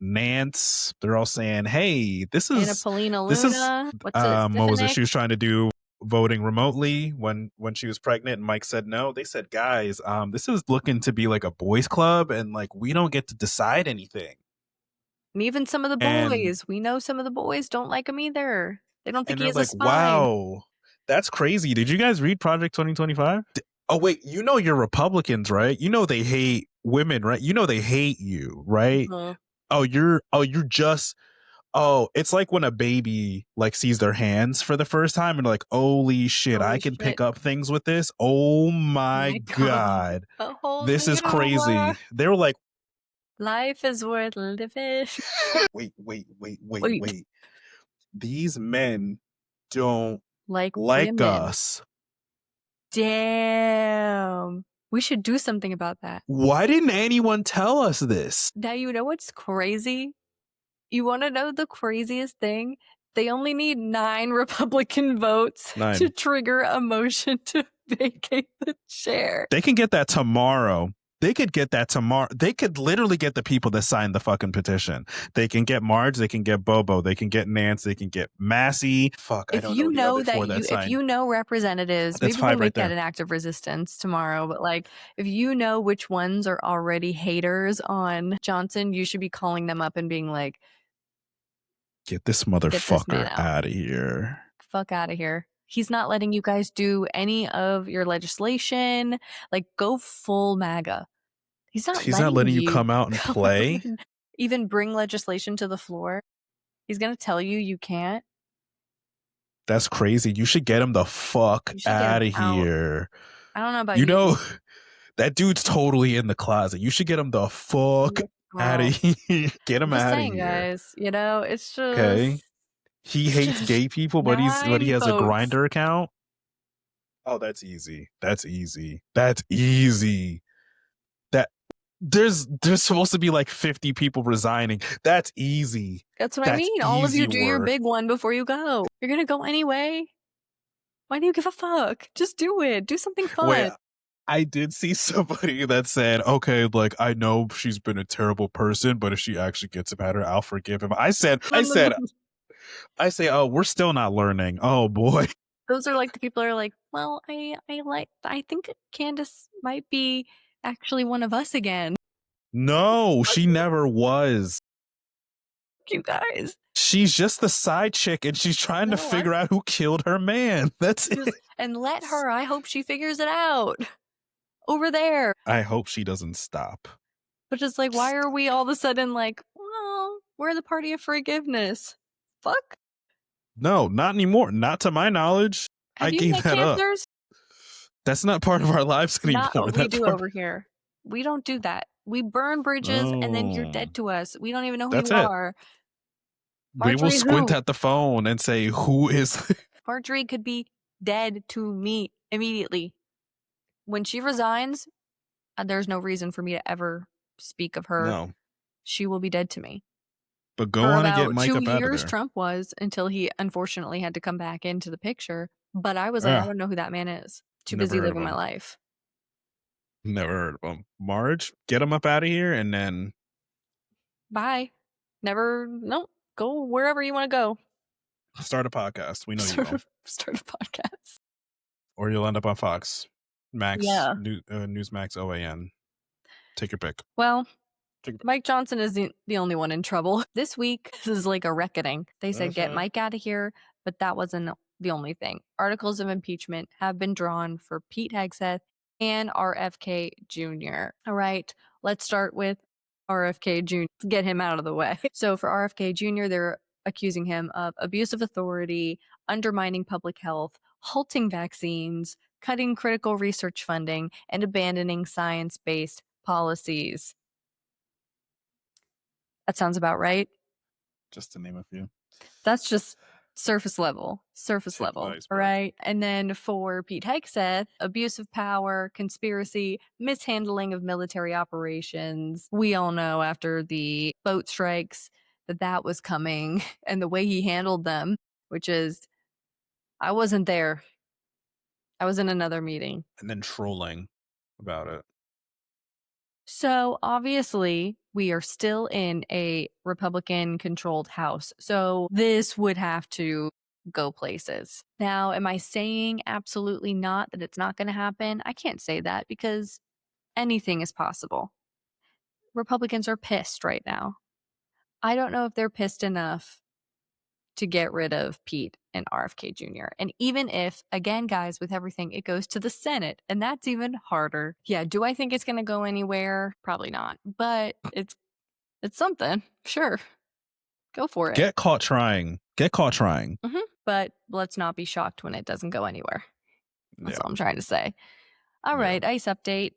B: Nance, they're all saying, hey,
A: Anna Paulina
B: this is
A: Luna. What's it?
B: what was it?
A: Stefanik?
B: She was trying to do voting remotely when she was pregnant, and Mike said no. They said, guys, this is looking to be like a boys club, and like we don't get to decide anything.
A: And even some of the
B: And
A: boys. We know some of the boys don't like him either. They don't think he
B: they're
A: has a
B: like,
A: spine.
B: wow, that's crazy. Did you guys read Project 2025? Oh wait, you're Republicans, right? They hate women, right? They hate you, right?
A: Mhm.
B: You're just it's like when a baby like sees their hands for the first time and like, holy shit, I
A: Holy
B: can pick
A: shit.
B: up things with this. Oh my
A: My God.
B: god.
A: A whole
B: This is
A: new
B: crazy. They were like,
A: life is worth living.
B: wait. These men don't
A: Like
B: like
A: women.
B: us.
A: Damn. We should do something about that.
B: Why didn't anyone tell us this?
A: Now, you know what's crazy? You want to know the craziest thing? They only need 9 Republican votes to
B: 9.
A: trigger a motion to vacate the chair.
B: They can get that tomorrow. They could get that tomorrow. They could literally get the people that signed the fucking petition. They can get Marge. They can get Bobo. They can get Nance. They can get Massey. Fuck, I
A: If
B: don't know
A: you
B: the
A: know
B: other
A: that
B: four that
A: if
B: signed.
A: you know representatives,
B: That's
A: maybe we'll
B: 5 right
A: make that
B: there.
A: an act of resistance tomorrow. But like, if you know which ones are already haters on Johnson, you should be calling them up and being like,
B: Get this
A: "Get this man
B: motherfucker
A: out,
B: out of here.
A: fuck out of here." He's not letting you guys do any of your legislation. Like, go full MAGA. He's not
B: He's not
A: letting
B: letting you
A: you
B: come out and
A: come out
B: play.
A: and even bring legislation to the floor. He's gonna tell you you can't.
B: That's crazy. You should get him the fuck
A: You should get
B: out
A: him
B: of
A: out.
B: here.
A: I don't know about
B: You know,
A: you.
B: that dude's totally in the closet. You should get him the fuck out
A: Girl,
B: of here. Get
A: I'm
B: him
A: just
B: out of
A: saying,
B: here.
A: guys, you know, it's
B: Okay.
A: just
B: He
A: it's
B: hates
A: just
B: gay people, but he
A: 9
B: has a
A: votes.
B: grinder account. Oh, that's easy. That's easy. That's easy. That there's supposed to be like 50 people resigning. That's easy.
A: That's what I
B: That's
A: mean. All of you
B: easy
A: do your
B: work.
A: big one before you go. You're gonna go anyway. Why do you give a fuck? Just do it. Do something
B: Wait,
A: fun.
B: I did see somebody that said, okay, like I know she's been a terrible person, but if she actually gets better, I'll forgive him. I said,
A: No,
B: I
A: no, no.
B: said, I say, oh, we're still not learning. Oh boy.
A: Those are like the people who are like, well, I think Candace might be actually one of us again.
B: No, she never was.
A: You guys.
B: She's just the side chick and she's trying to
A: No,
B: figure out who killed her man. That's it.
A: and let her. I hope she figures it out over there.
B: I hope she doesn't stop.
A: But just like, why are we all of a sudden like, well, we're the party of forgiveness? Fuck.
B: No, not anymore. Not to my knowledge. I
A: Have you
B: gave
A: met
B: that up.
A: cancers?
B: That's not part of our lives
A: Not
B: anymore.
A: we
B: That's
A: do
B: part
A: over here. We don't do that. We burn bridges and then you're
B: Oh,
A: dead to us. We don't even know who
B: that's
A: you
B: it.
A: are.
B: We will
A: Marjorie
B: squint
A: who?
B: at the phone and say, who is
A: Marjorie could be dead to me immediately. When she resigns, there's no reason for me to ever speak of her.
B: No.
A: She will be dead to me.
B: But go
A: For
B: on and get
A: about
B: Mike
A: 2
B: up out of
A: years,
B: there.
A: Trump was, until he unfortunately had to come back into the picture. But I was like, I
B: Ah,
A: don't know who that man is. Too
B: never
A: busy
B: heard of
A: living my
B: him.
A: life.
B: Never heard of him. Marge, get him up out of here and then
A: Bye. Never, no, go wherever you want to go.
B: start a podcast. We know you will.
A: Start a podcast.
B: Or you'll end up on Fox. Max,
A: Yeah.
B: Newsmax OAN. Take your pick.
A: Well,
B: Take your pick.
A: Mike Johnson is the only one in trouble. This week, this is like a reckoning. They said, get Mike out of here, but that wasn't the only thing. Articles of impeachment have been drawn for Pete Hegseth and RFK Jr. All right, let's start with RFK Jr. Get him out of the way. So for RFK Jr., they're accusing him of abuse of authority, undermining public health, halting vaccines, cutting critical research funding, and abandoning science-based policies. That sounds about right.
B: Just to name a few.
A: That's just surface level. Surface
B: Tip of the
A: level,
B: iceberg.
A: right? And then for Pete Hegseth, abuse of power, conspiracy, mishandling of military operations. We all know after the boat strikes that was coming and the way he handled them, which is, I wasn't there. I was in another meeting.
B: And then trolling about it.
A: So obviously, we are still in a Republican controlled House. So this would have to go places. Now, am I saying absolutely not that it's not going to happen? I can't say that because anything is possible. Republicans are pissed right now. I don't know if they're pissed enough to get rid of Pete and RFK Jr. And even if, again, guys, with everything, it goes to the Senate, and that's even harder. Yeah, do I think it's going to go anywhere? Probably not. But it's something. Sure. Go for it.
B: Get caught trying. Get caught trying.
A: But let's not be shocked when it doesn't go anywhere. That's
B: Yeah.
A: all I'm trying to say. All right, ice update.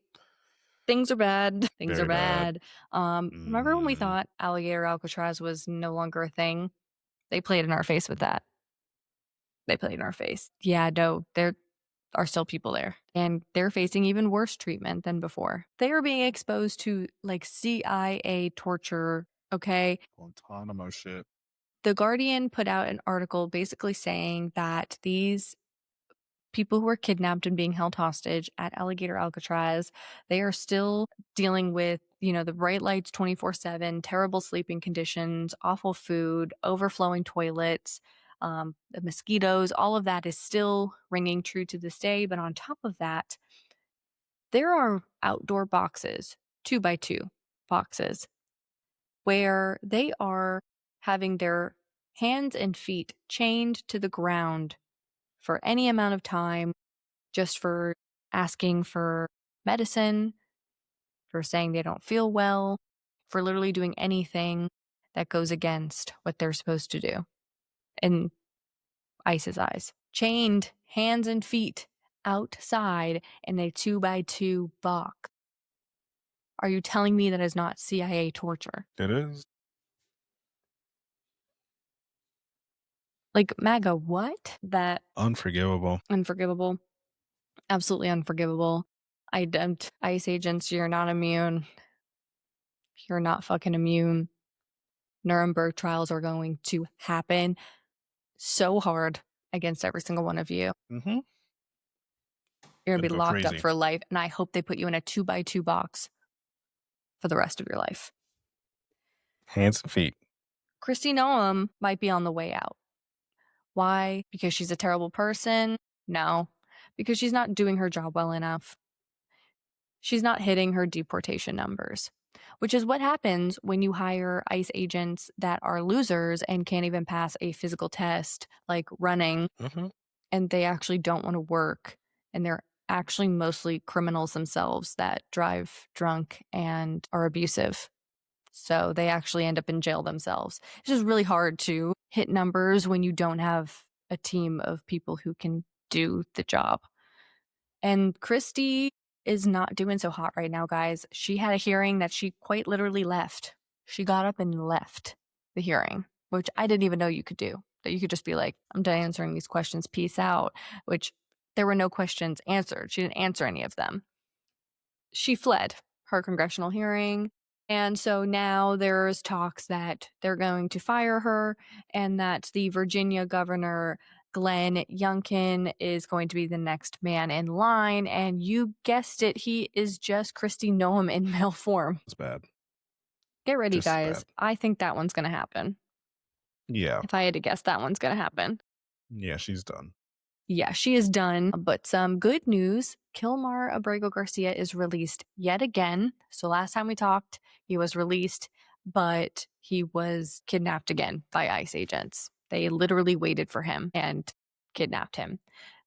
A: Things are bad. Things
B: Very
A: are bad. Remember when we
B: Mm.
A: thought alligator Alcatraz was no longer a thing? They played in our face with that. They played in our face. Yeah, no, there are still people there. And they're facing even worse treatment than before. They are being exposed to like CIA torture, okay?
B: Guantanamo shit.
A: The Guardian put out an article basically saying that these people who are kidnapped and being held hostage at Alligator Alcatraz. They are still dealing with, the bright lights 24/7, terrible sleeping conditions, awful food, overflowing toilets, the mosquitoes. All of that is still ringing true to this day. But on top of that, there are outdoor boxes, 2x2 boxes, where they are having their hands and feet chained to the ground for any amount of time, just for asking for medicine, for saying they don't feel well, for literally doing anything that goes against what they're supposed to do in ICE's eyes. Chained hands and feet outside in a 2x2 box. Are you telling me that is not CIA torture?
B: It is.
A: Like, MAGA, what? That
B: Unforgivable.
A: unforgivable. Absolutely unforgivable. I don't. ICE agents, you're not immune. You're not fucking immune. Nuremberg trials are going to happen so hard against every single one of you.
B: Mm-hmm.
A: You're going to
B: Gonna
A: be
B: go
A: locked up
B: crazy.
A: for life, and I hope they put you in a 2x2 box for the rest of your life.
B: Hands and feet.
A: Kristi Noem might be on the way out. Why? Because she's a terrible person? No. Because she's not doing her job well enough. She's not hitting her deportation numbers, which is what happens when you hire ICE agents that are losers and can't even pass a physical test, like running,
B: Mm-hmm.
A: and they actually don't want to work, and they're actually mostly criminals themselves that drive drunk and are abusive. So they actually end up in jail themselves. It's just really hard to hit numbers when you don't have a team of people who can do the job. And Kristi is not doing so hot right now, guys. She had a hearing that she quite literally left. She got up and left the hearing, which I didn't even know you could do. That you could just be like, I'm done answering these questions, peace out, which there were no questions answered. She didn't answer any of them. She fled her congressional hearing. And so now there's talks that they're going to fire her and that the Virginia governor, Glenn Youngkin, is going to be the next man in line. And you guessed it, he is just Kristi Noem in male form.
B: It's bad.
A: Get ready,
B: Just as
A: guys.
B: bad.
A: I think that one's going to happen.
B: Yeah.
A: If I had to guess, that one's going to happen.
B: Yeah, she's done.
A: Yeah, she is done. But some good news, Kilmar Abrego Garcia is released yet again. So last time we talked, he was released, but he was kidnapped again by ICE agents. They literally waited for him and kidnapped him.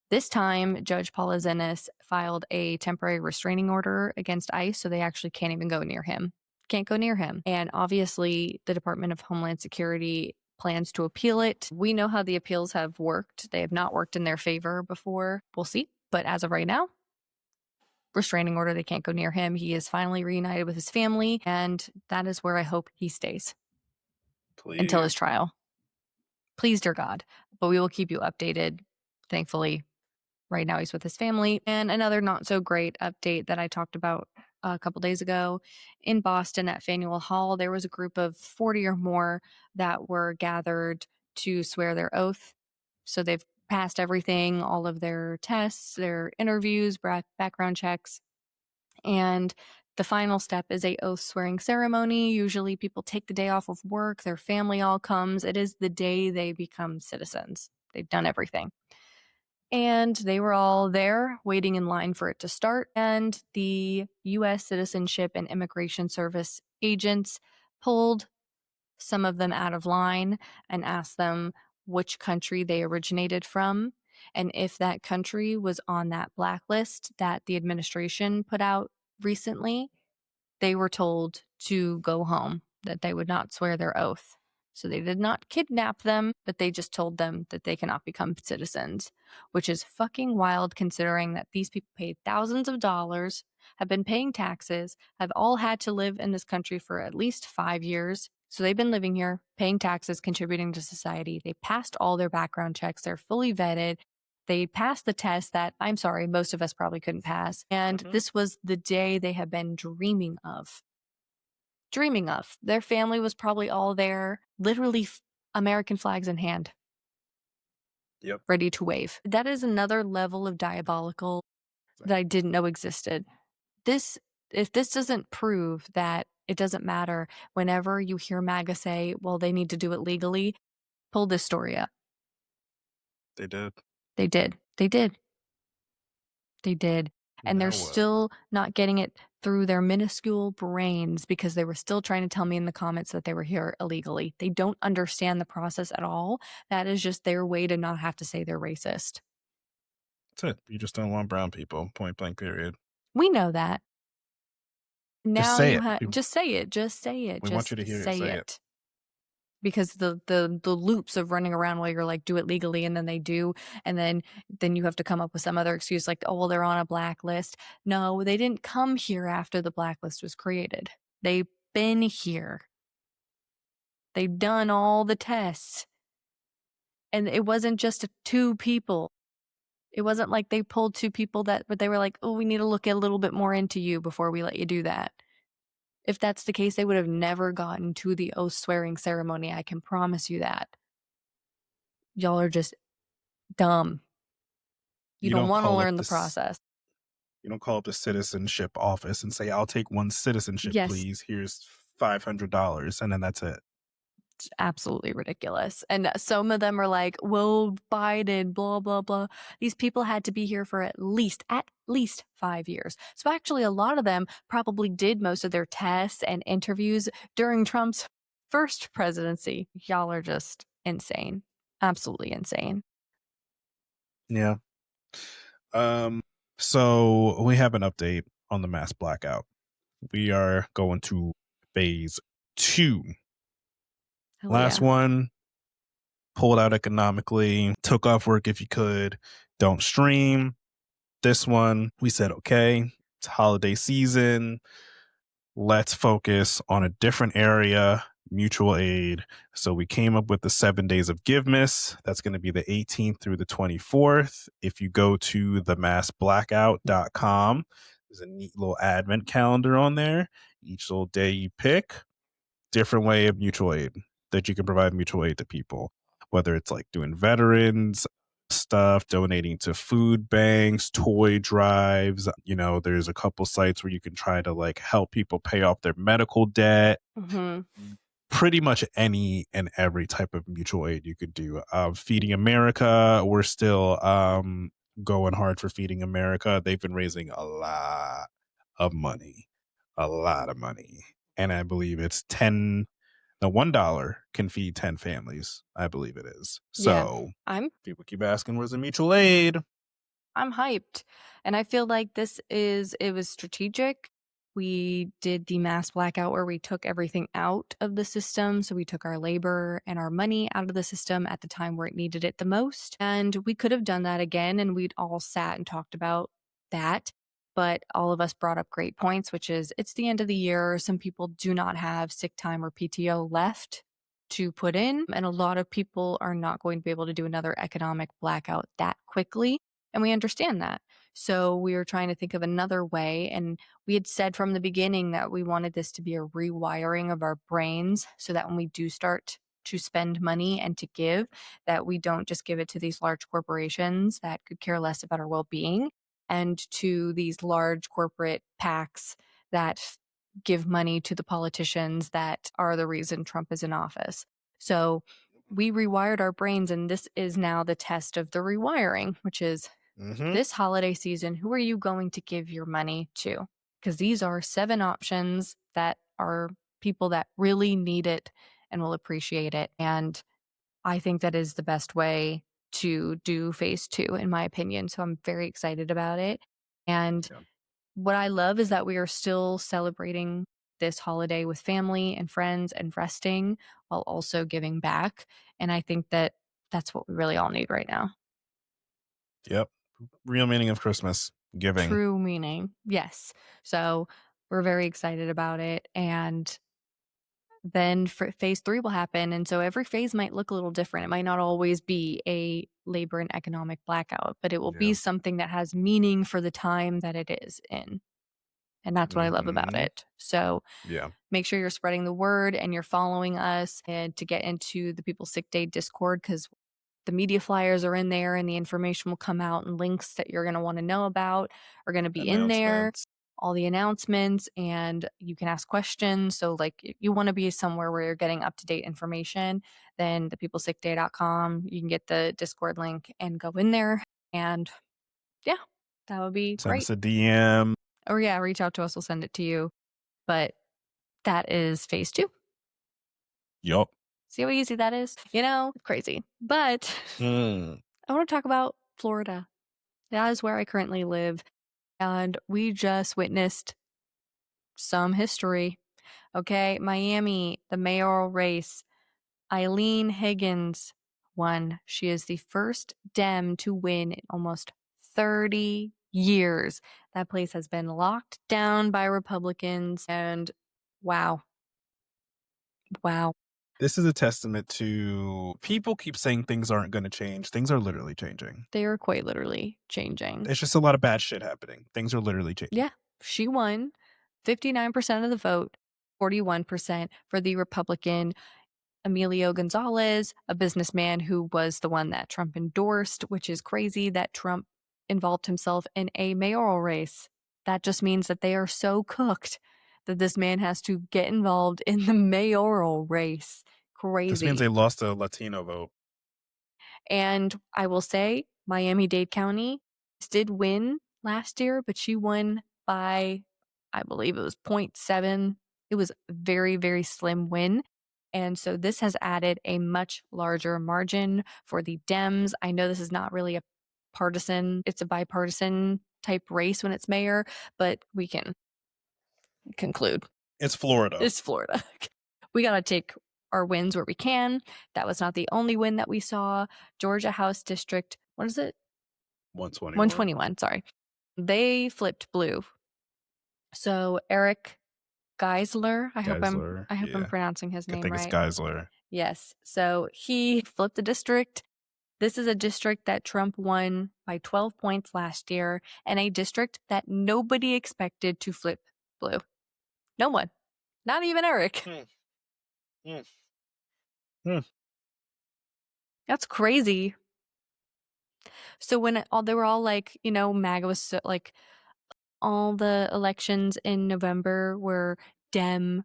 A: This time, Judge Paula Zenas filed a temporary restraining order against ICE, so they actually can't even go near him. Can't go near him. And obviously, the Department of Homeland Security plans to appeal it. We know how the appeals have worked. They have not worked in their favor before. We'll see. But as of right now, restraining order, they can't go near him. He is finally reunited with his family, and that is where I hope he stays until his trial. Please, dear God. But we will keep you updated, thankfully. Right now, he's with his family. And another not so great update that I talked about a couple days ago in Boston at Faneuil Hall, there was a group of 40 or more that were gathered to swear their oath. So they've passed everything, all of their tests, their interviews, background checks. And the final step is a oath swearing ceremony. Usually people take the day off of work, their family all comes. It is the day they become citizens. They've done everything. And they were all there waiting in line for it to start. And the U.S. Citizenship and Immigration Service agents pulled some of them out of line and asked them which country they originated from. And if that country was on that blacklist that the administration put out recently, they were told to go home, that they would not swear their oath. So they did not kidnap them, but they just told them that they cannot become citizens, which is fucking wild considering that these people paid thousands of dollars, have been paying taxes, have all had to live in this country for at least 5 years. So they've been living here, paying taxes, contributing to society. They passed all their background checks. They're fully vetted. They passed the test that, I'm sorry, most of us probably couldn't pass. And this was the day they have been dreaming of. Their family was probably all there, literally American flags in hand.
B: Yep.
A: ready to wave. That is another level of diabolical that I didn't know existed. This if this doesn't prove that it doesn't matter whenever you hear MAGA say, well, they need to do it legally, pull this story up.
B: They did.
A: They did. They did. They did. And they're
B: Now what?
A: still not getting it through their minuscule brains because they were still trying to tell me in the comments that they were here illegally. They don't understand the process at all. That is just their way to not have to say they're racist.
B: That's it. You just don't want brown people. Point blank. Period.
A: We know that.
B: Just
A: Now
B: say
A: you
B: it.
A: have just say it. Just say it.
B: We want you
A: Just
B: to hear it.
A: say
B: Say it.
A: it. Because the loops of running around while you're like do it legally and then they do and then you have to come up with some other excuse like oh well they're on a blacklist. No, they didn't come here after the blacklist was created. They've been here. They've done all the tests. And it wasn't just two people. It wasn't like they pulled two people that but they were like, "Oh, we need to look a little bit more into you before we let you do that." If that's the case, they would have never gotten to the oath swearing ceremony. I can promise you that. Y'all are just dumb. You
B: You
A: don't
B: don't
A: want to
B: call up
A: learn the
B: this.
A: process.
B: You don't call up the citizenship office and say, "I'll take one citizenship,
A: Yes,
B: please. Here's $500," and then that's it.
A: it's absolutely ridiculous. And some of them are like, well, Biden, blah, blah, blah. These people had to be here for at least 5 years. So actually, a lot of them probably did most of their tests and interviews during Trump's first presidency. Y'all are just insane. Absolutely insane.
B: Yeah. So we have an update on the mass blackout. We are going to phase two.
A: Hell
B: Last
A: yeah.
B: one, pulled out economically, took off work if you could, don't stream. This one, we said, okay, it's holiday season. Let's focus on a different area, mutual aid. So we came up with the 7 days of Givemas. That's going to be the 18th through the 24th. If you go to themassblackout.com, there's a neat little advent calendar on there. Each little day you pick, different way of mutual aid that you can provide mutual aid to people, whether it's like doing veterans stuff, donating to food banks, toy drives. There's a couple sites where you can try to like help people pay off their medical debt.
A: Mm-hmm.
B: Pretty much any and every type of mutual aid you could do. Feeding America, we're still going hard for Feeding America. They've been raising a lot of money, a lot of money. And I believe it's 10, no, $1 can feed 10 families. I believe it is.
A: Yeah.
B: So
A: I'm
B: people keep asking, where's the mutual aid?
A: I'm hyped. And I feel like it was strategic. We did the mass blackout where we took everything out of the system. So we took our labor and our money out of the system at the time where it needed it the most. And we could have done that again and we'd all sat and talked about that. But all of us brought up great points, which is it's the end of the year. Some people do not have sick time or PTO left to put in. And a lot of people are not going to be able to do another economic blackout that quickly. And we understand that. So we were trying to think of another way. And we had said from the beginning that we wanted this to be a rewiring of our brains so that when we do start to spend money and to give, that we don't just give it to these large corporations that could care less about our well being and to these large corporate PACs that give money to the politicians that are the reason Trump is in office. So we rewired our brains, and this is now the test of the rewiring, which is
B: Mm-hmm.
A: this holiday season, who are you going to give your money to? Because these are 7 options that are people that really need it and will appreciate it. And I think that is the best way to do phase 2, in my opinion. So I'm very excited about it. And
B: Yeah.
A: what I love is that we are still celebrating this holiday with family and friends and resting while also giving back. And I think that that's what we really all need right now.
B: Yep. Real meaning of Christmas, giving.
A: True meaning. Yes. So we're very excited about it. And then phase 3 will happen. And so every phase might look a little different. It might not always be a labor and economic blackout, but it will be
B: Yeah.
A: something that has meaning for the time that it is in. And that's what I love about
B: Mm-hmm.
A: it. So
B: Yeah.
A: make sure you're spreading the word and you're following us and to get into the People Sick Day Discord because the media flyers are in there, and the information will come out, and links that you're going to want to know about are going to be in there,
B: Announcements.
A: all the announcements, and you can ask questions. So like you want to be somewhere where you're getting up-to-date information, then the peoplesickday.com, you can get the Discord link and go in there, and yeah, that would be
B: Send
A: great.
B: us a DM.
A: Or yeah, reach out to us, we'll send it to you. But that is phase 2.
B: Yup.
A: See how easy that is? Crazy. But I want to talk about Florida. That is where I currently live. And we just witnessed some history. Okay, Miami, the mayoral race. Eileen Higgins won. She is the first Dem to win in almost 30 years. That place has been locked down by Republicans. And wow.
B: This is a testament to people keep saying things aren't going to change. Things are literally changing.
A: They are quite literally changing.
B: It's just a lot of bad shit happening. Things are literally changing.
A: Yeah, she won 59% of the vote, 41% for the Republican Emilio Gonzalez, a businessman who was the one that Trump endorsed, which is crazy that Trump involved himself in a mayoral race. That just means that they are so cooked that this man has to get involved in the mayoral race. Crazy.
B: This means they lost a Latino vote.
A: And I will say, Miami-Dade County did win last year, but she won by, I believe it was 0.7. It was a very, very slim win. And so this has added a much larger margin for the Dems. I know this is not really a partisan, it's a bipartisan type race when it's mayor, but we can conclude.
B: It's Florida.
A: It's Florida. We got to take our wins where we can. That was not the only win that we saw. Georgia House District, what is it?
B: 121.
A: 121, sorry. They flipped blue. So Eric Geisler, I hope I'm pronouncing his name right.
B: I think it's Geisler.
A: Yes. So he flipped the district. This is a district that Trump won by 12 points last year, and a district that nobody expected to flip blue. No one. Not even Eric. That's crazy. So when they were all like, MAGA was so, like, all the elections in November were Dem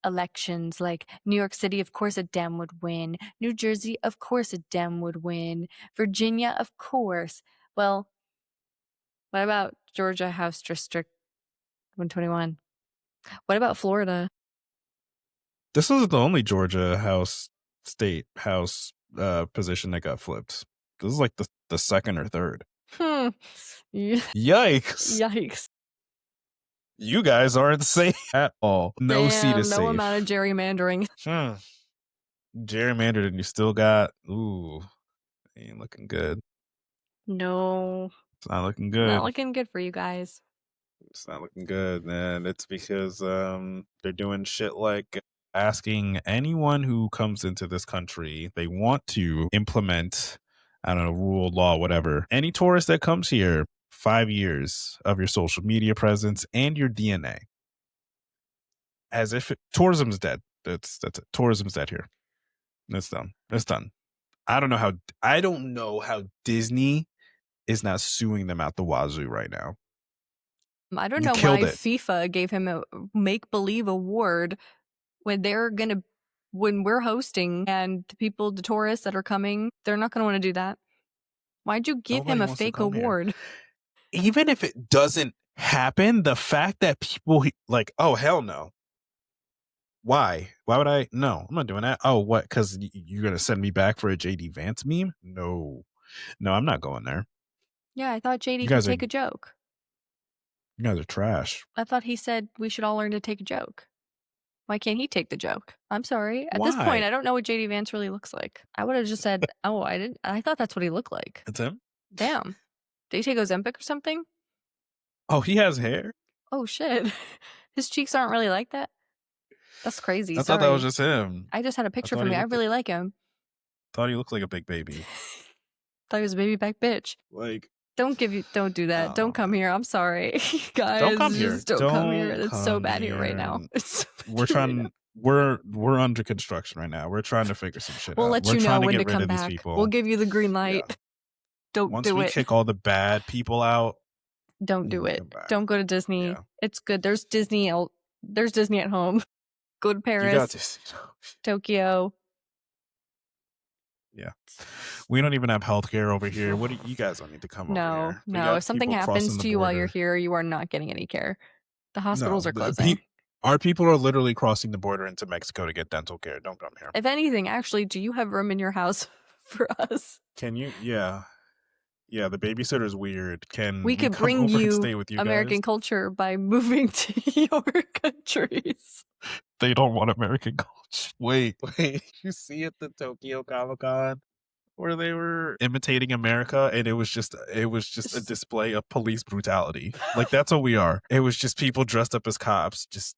A: elections. Like New York City, of course a Dem would win. New Jersey, of course a Dem would win. Virginia, of course. Well, what about Georgia House District 121? What about Florida?
B: This isn't the only Georgia state house position that got flipped. This is like the second or third. Yikes.
A: Yikes.
B: You guys aren't safe at all. No seat is safe.
A: No amount of gerrymandering.
B: Gerrymandered and you still got, ain't looking good.
A: No.
B: It's not looking good.
A: Not looking good for you guys.
B: It's not looking good, and it's because they're doing shit like asking anyone who comes into this country, they want to implement, I don't know, rule, law, whatever. Any tourist that comes here, 5 years of your social media presence and your DNA. As if tourism's dead. That's it. Tourism's dead here. It's done. It's done. I don't know how Disney is not suing them out the wazoo right now.
A: I don't know why FIFA gave him a make-believe award when we're hosting and the tourists that are coming, they're not going to want to do that. Why'd you give him a fake award?
B: Even if it doesn't happen, the fact that people like, oh, hell no. Why? Why would I? No, I'm not doing that. Oh, what? Because you're going to send me back for a JD Vance meme? No, I'm not going there.
A: Yeah, I thought JD could take a joke.
B: You guys are trash.
A: I thought he said we should all learn to take a joke. Why can't he take the joke? I'm sorry. At this point, I don't know what JD Vance really looks like. I would have just said, oh, I didn't. I thought that's what he looked like.
B: It's him?
A: Damn. Did he take Ozempic or something?
B: Oh, he has hair?
A: Oh, shit. His cheeks aren't really like that? That's crazy.
B: I thought that was just him.
A: I just had a picture from him. I really like him.
B: Thought he looked like a big baby.
A: Thought he was a baby back bitch.
B: Like,
A: don't do that.
B: Oh,
A: don't come here. I'm sorry, guys.
B: Don't come here.
A: Don't come here. It's so bad here right now.
B: We're trying. we're under construction right now. We're trying to figure some shit
A: We'll
B: out.
A: let
B: We're
A: you know
B: trying to
A: when
B: get
A: to
B: rid
A: come
B: of these
A: back. We'll
B: people.
A: give you the green
B: Yeah.
A: light. Don't
B: Once
A: do
B: we
A: it.
B: kick all the bad people out,
A: Don't
B: you
A: do
B: can
A: it.
B: come back.
A: Don't go to Disney.
B: Yeah.
A: It's good. There's Disney. There's Disney at home. Go to
B: You got
A: Paris,
B: to.
A: Tokyo.
B: Yeah. We don't even have healthcare over here. What do you guys don't need to come over
A: No,
B: here? We
A: no.
B: got
A: If something
B: people
A: happens
B: crossing the
A: to you while you're
B: border.
A: here, you are not getting any care. The hospitals
B: No,
A: are closing.
B: our people are literally crossing the border into Mexico to get dental care. Don't come here.
A: If anything, actually, do you have room in your house for us?
B: Can you? Yeah. Yeah, the babysitter's weird. Can
A: We
B: we
A: could
B: come
A: bring
B: over and
A: you
B: stay with you
A: American
B: guys?
A: culture by moving to your countries.
B: They don't want American culture. Wait. You see at the Tokyo Comic Con where they were imitating America, and it was just a display of police brutality. Like that's what we are. It was just people dressed up as cops, just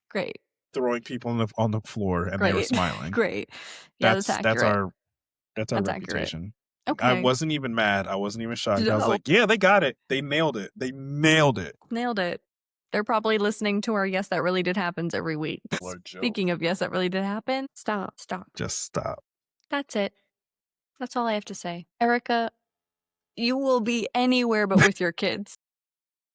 A: Great.
B: throwing people on the floor, and they were
A: Great.
B: smiling.
A: Great. Yeah, that's accurate.
B: That's our
A: That's accurate.
B: reputation. I
A: Okay.
B: wasn't even mad. I wasn't even shocked. I was
A: No.
B: like, yeah, they got it. They nailed it. They nailed it.
A: Nailed it. They're probably listening to our Yes, That Really Did Happens every week. Speaking of Yes, That Really Did Happen, stop.
B: Just stop.
A: That's it. That's all I have to say. Erika, you will be anywhere but with your kids.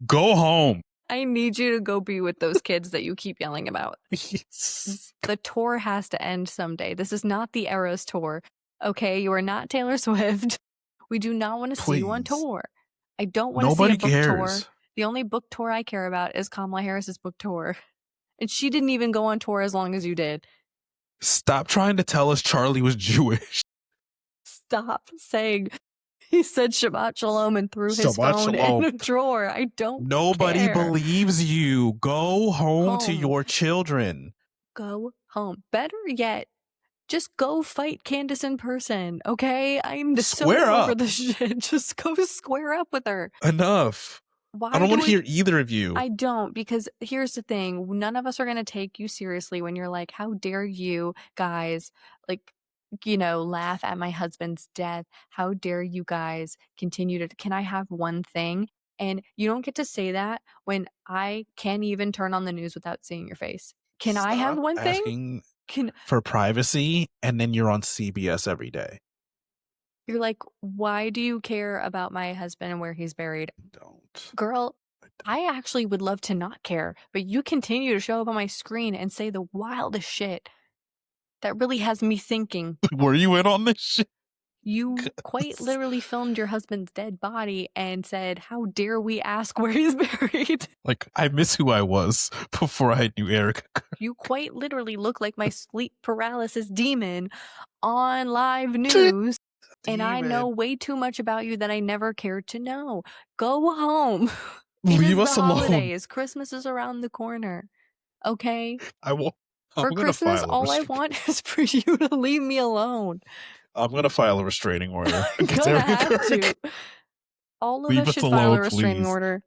B: Go home.
A: I need you to go be with those kids that you keep yelling about. The tour has to end someday. This is not the Eras tour. Okay, you are not Taylor Swift. We do not want to see you on tour. I don't want to see a book tour. The only book tour I care about is Kamala Harris's book tour. And she didn't even go on tour as long as you did.
B: Stop trying to tell us Charlie was Jewish.
A: Stop saying he said Shabbat Shalom and threw his phone in a drawer. I don't
B: Nobody
A: care.
B: believes you. Go home to your children.
A: Go home. Better yet, just go fight Candace in person, okay? I'm so over this shit. Just go square up with her.
B: Enough. I don't want to hear either of you.
A: I don't, because here's the thing. None of us are going to take you seriously when you're like, how dare you guys, like, you know, laugh at my husband's death. How dare you guys continue to, can I have one thing? And you don't get to say that when I can't even turn on the news without seeing your face. Can I have one thing?
B: For privacy, and then you're on CBS every day.
A: You're like, why do you care about my husband and where he's buried?
B: Don't.
A: Girl, I actually would love to not care, but you continue to show up on my screen and say the wildest shit that really has me thinking.
B: Were you in on this shit?
A: You quite literally filmed your husband's dead body and said, how dare we ask where he's buried?
B: Like, I miss who I was before I knew Erika.
A: You quite literally look like my sleep paralysis demon on live news. And I know way too much about you that I never cared to know. Go home.
B: Leave us alone.
A: Holidays. Christmas is around the corner. Okay?
B: I won't.
A: For Christmas, all I want is for you to leave me alone.
B: I'm going to file a restraining order.
A: Gonna have to. All of us should file a restraining order.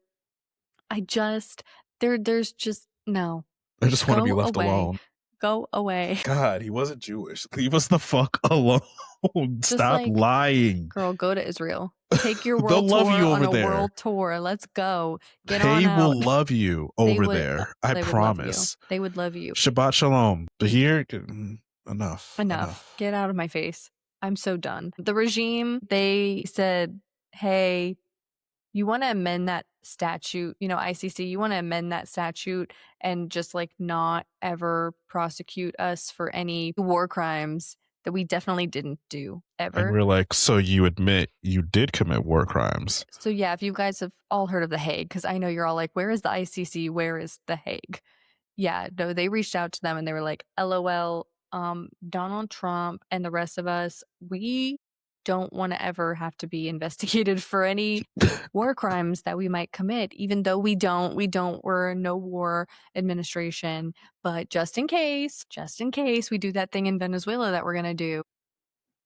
A: There's just, no.
B: I just want to be left alone.
A: Go away.
B: God, he wasn't Jewish. Leave us the fuck alone. Stop lying.
A: Girl, go to Israel. Take your world tour on a world tour. Let's go. Get on out.
B: They will love you over there. I promise.
A: They would love you.
B: Shabbat shalom. But here, enough.
A: Get out of my face. I'm so done. The regime, they said, hey, you want to amend that statute, you know, ICC, you want to amend that statute and just like not ever prosecute us for any war crimes that we definitely didn't do ever.
B: And we're like, so you admit you did commit war crimes.
A: So yeah, if you guys have all heard of The Hague, because I know you're all like, where is the ICC? Where is The Hague? Yeah, no, they reached out to them and they were like, LOL, Donald Trump and the rest of us, we don't want to ever have to be investigated for any war crimes that we might commit, even though we're a no war administration. But just in case we do that thing in Venezuela that we're going to do,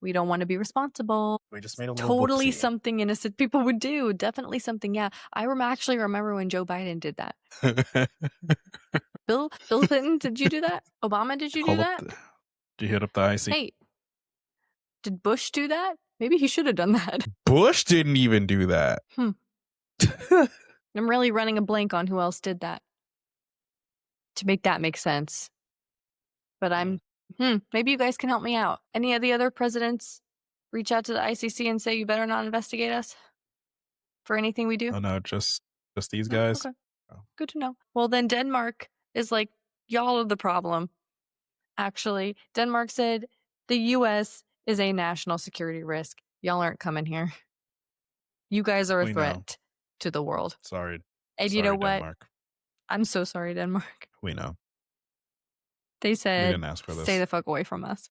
A: we don't want to be responsible.
B: We just made a little
A: totally
B: whoopsie.
A: Something innocent people would do. Definitely something. Yeah. I actually remember when Joe Biden did that. Bill Clinton, did you do that? Obama, did you do that?
B: Did you hit up the IC?
A: Hey, did Bush do that? Maybe he should have done that.
B: Bush didn't even do that.
A: I'm really running a blank on who else did that. To make that make sense. But maybe you guys can help me out. Any of the other presidents reach out to the ICC and say, you better not investigate us for anything we do?
B: Oh no, just these
A: No?
B: guys.
A: Okay.
B: Oh.
A: Good to know. Well, then Denmark is like, y'all are the problem. Actually, Denmark said the US is a national security risk. Y'all aren't coming here. You guys are a
B: We know.
A: threat to the world.
B: Sorry,
A: And you know
B: sorry,
A: what?
B: Denmark.
A: I'm so sorry, Denmark.
B: We know.
A: They
B: We
A: said,
B: didn't ask for
A: stay
B: this.
A: the fuck away from us.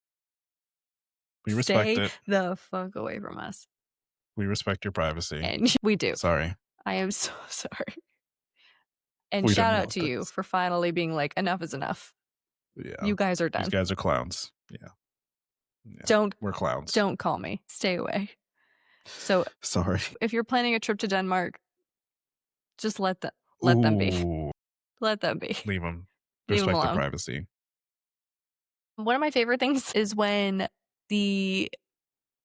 B: We respect
A: Stay
B: it.
A: the fuck away from us.
B: We respect your privacy.
A: And we do.
B: Sorry.
A: I am so sorry. And
B: We
A: shout
B: didn't
A: out
B: want
A: to you
B: this.
A: for finally being like, enough is enough.
B: Yeah.
A: You guys are
B: These
A: done.
B: guys are clowns. Yeah. We're clowns.
A: Don't call me. Stay away. So
B: Sorry.
A: if you're planning a trip to Denmark, just let them be.
B: Ooh,
A: Let them be.
B: leave them.
A: Leave them
B: Respect their
A: alone.
B: privacy.
A: One of my favorite things is when the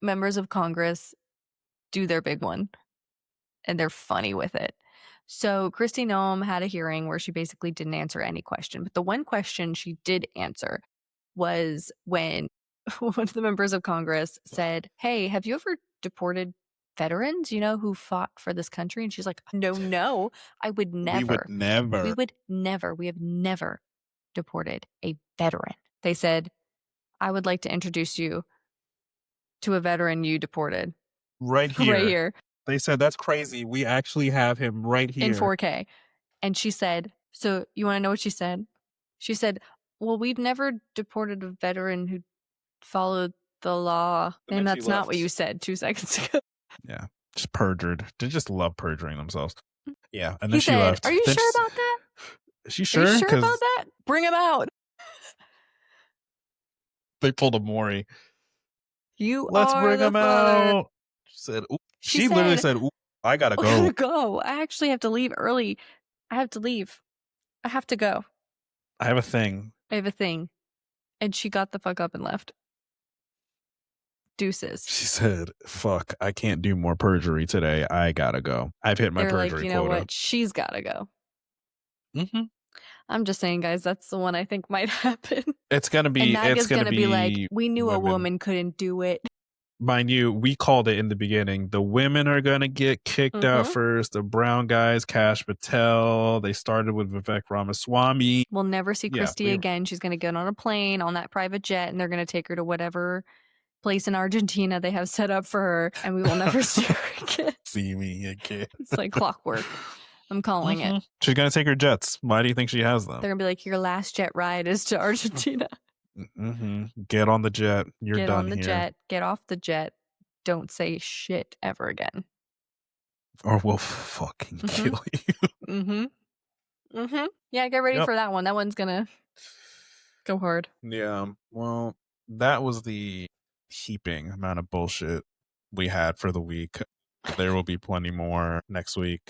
A: members of Congress do their big one and they're funny with it. So Kristi Noem had a hearing where she basically didn't answer any question. But the one question she did answer was when one of the members of Congress said, hey, have you ever deported veterans, who fought for this country? And she's like, no, I would never.
B: We would never.
A: We would never. We have never deported a veteran. They said, I would like to introduce you to a veteran you deported.
B: Right here.
A: Right here.
B: They said, that's crazy. We actually have him right here.
A: In 4K. And she said, so you want to know what she said? She said, well, we've never deported a veteran who followed the law. And that's not what you said 2 seconds ago.
B: Yeah. Just perjured. They just love perjuring themselves. Yeah. And then she
A: said,
B: left.
A: are you
B: Then
A: sure about that?
B: Is she
A: Are
B: sure?
A: you sure about that? Bring him out.
B: They pulled a Maury.
A: Let's bring him out.
B: She said, ooh.
A: She
B: literally
A: said,
B: said, ooh, I gotta
A: I
B: go.
A: gotta go. I actually have to leave early. I have to leave. I have to go.
B: I have a thing.
A: I have a thing. And she got the fuck up and left. Deuces.
B: She said, fuck, I can't do more perjury today. I gotta go. I've hit my
A: They're
B: perjury
A: like, you know
B: quota.
A: what? She's gotta go.
B: Mm-hmm.
A: I'm just saying, guys, that's the one I think might happen.
B: It's gonna be.
A: And MAGA's gonna be like, we knew
B: women.
A: a woman couldn't do it.
B: Mind you, we called it in the beginning. The women are gonna get kicked out first. The brown guys, Kash Patel. They started with Vivek Ramaswamy.
A: We'll never see Kristi again. She's gonna get on a plane on that private jet, and they're gonna take her to whatever place in Argentina they have set up for her, and we will never see her again.
B: See me again.
A: It's like clockwork. I'm calling it.
B: She's gonna take her jets. Why do you think she has them?
A: They're gonna be like, your last jet ride is to Argentina.
B: Get on the jet. You're
A: Get
B: done
A: on the
B: here.
A: jet. Get off the jet. Don't say shit ever again.
B: Or we'll fucking kill you.
A: Yeah, get ready for that one. That one's gonna go hard.
B: Yeah. Well, that was the heaping amount of bullshit we had for the week. There will be plenty more next week.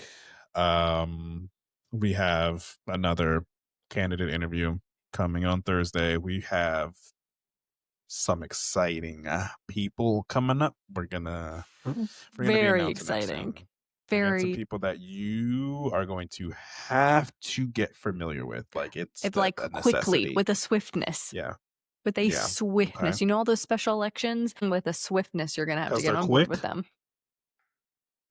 B: We have another candidate interview coming on Thursday. We have some exciting people coming up. We're gonna
A: very exciting. Very
B: some people that you are going to have to get familiar with. Like it's
A: like quickly with a swiftness.
B: Yeah.
A: With a swiftness. Okay. You know all those special elections? With a swiftness, you're gonna have to get on board with them.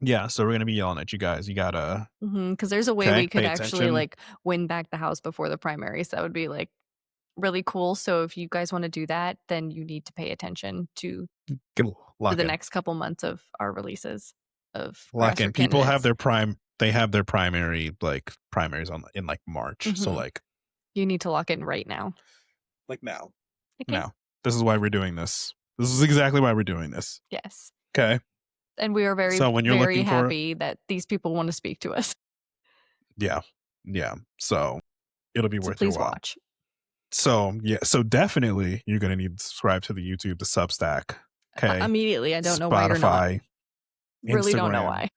B: Yeah, so we're gonna be yelling at you guys. You gotta
A: because there's a way we could actually like win back the House before the primaries. That would be like really cool. So if you guys want to do that, then you need to pay attention to the next couple months of our releases of
B: lock in. People have their they have their primaries in like March. So like
A: you need to lock in right now.
B: Like now. Okay. Now. This is why we're doing this. This is exactly why we're doing this.
A: Yes.
B: Okay.
A: And we are very happy that these people want to speak to us. Yeah.
B: Yeah. So it'll be worth your while.
A: Please watch.
B: So yeah. So definitely you're going to need to subscribe to the YouTube, the Substack. Okay.
A: Immediately. I don't know why you're not.
B: Spotify.
A: Really don't know why.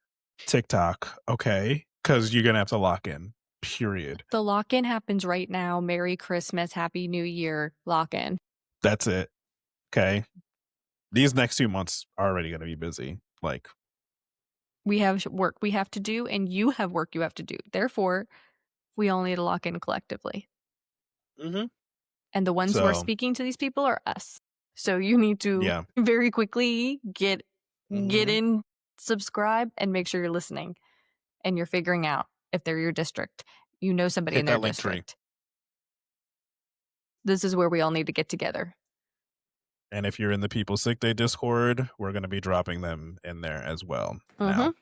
B: TikTok. Okay. Because you're going to have to lock in. Period.
A: The lock-in happens right now. Merry Christmas. Happy New Year. Lock-in.
B: That's it. Okay. These next 2 months are already going to be busy. Like,
A: we have work we have to do, and you have work you have to do. Therefore, we all need to lock in collectively. And the ones who are
B: So,
A: speaking to these people are us. So you need to
B: yeah.
A: very quickly get
B: Mhm.
A: in, subscribe, and make sure you're listening and you're figuring out if they're your district. You know somebody in
B: Hit
A: their
B: that link tree.
A: district. This is where we all need to get together.
B: And if you're in the People Sick Day Discord, we're going to be dropping them in there as well
A: Mm-hmm.
B: now.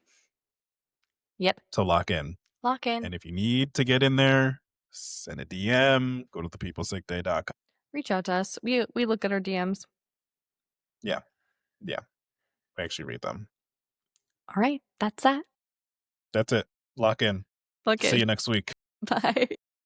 A: Yep.
B: So lock in.
A: Lock in.
B: And if you need to get in there, send a DM, go to thepeoplesickday.com.
A: Reach out to us. We look at our DMs.
B: Yeah. Yeah. I actually read them.
A: All right. That's that.
B: That's it. Lock in.
A: Look
B: See
A: in.
B: you next week.
A: Bye.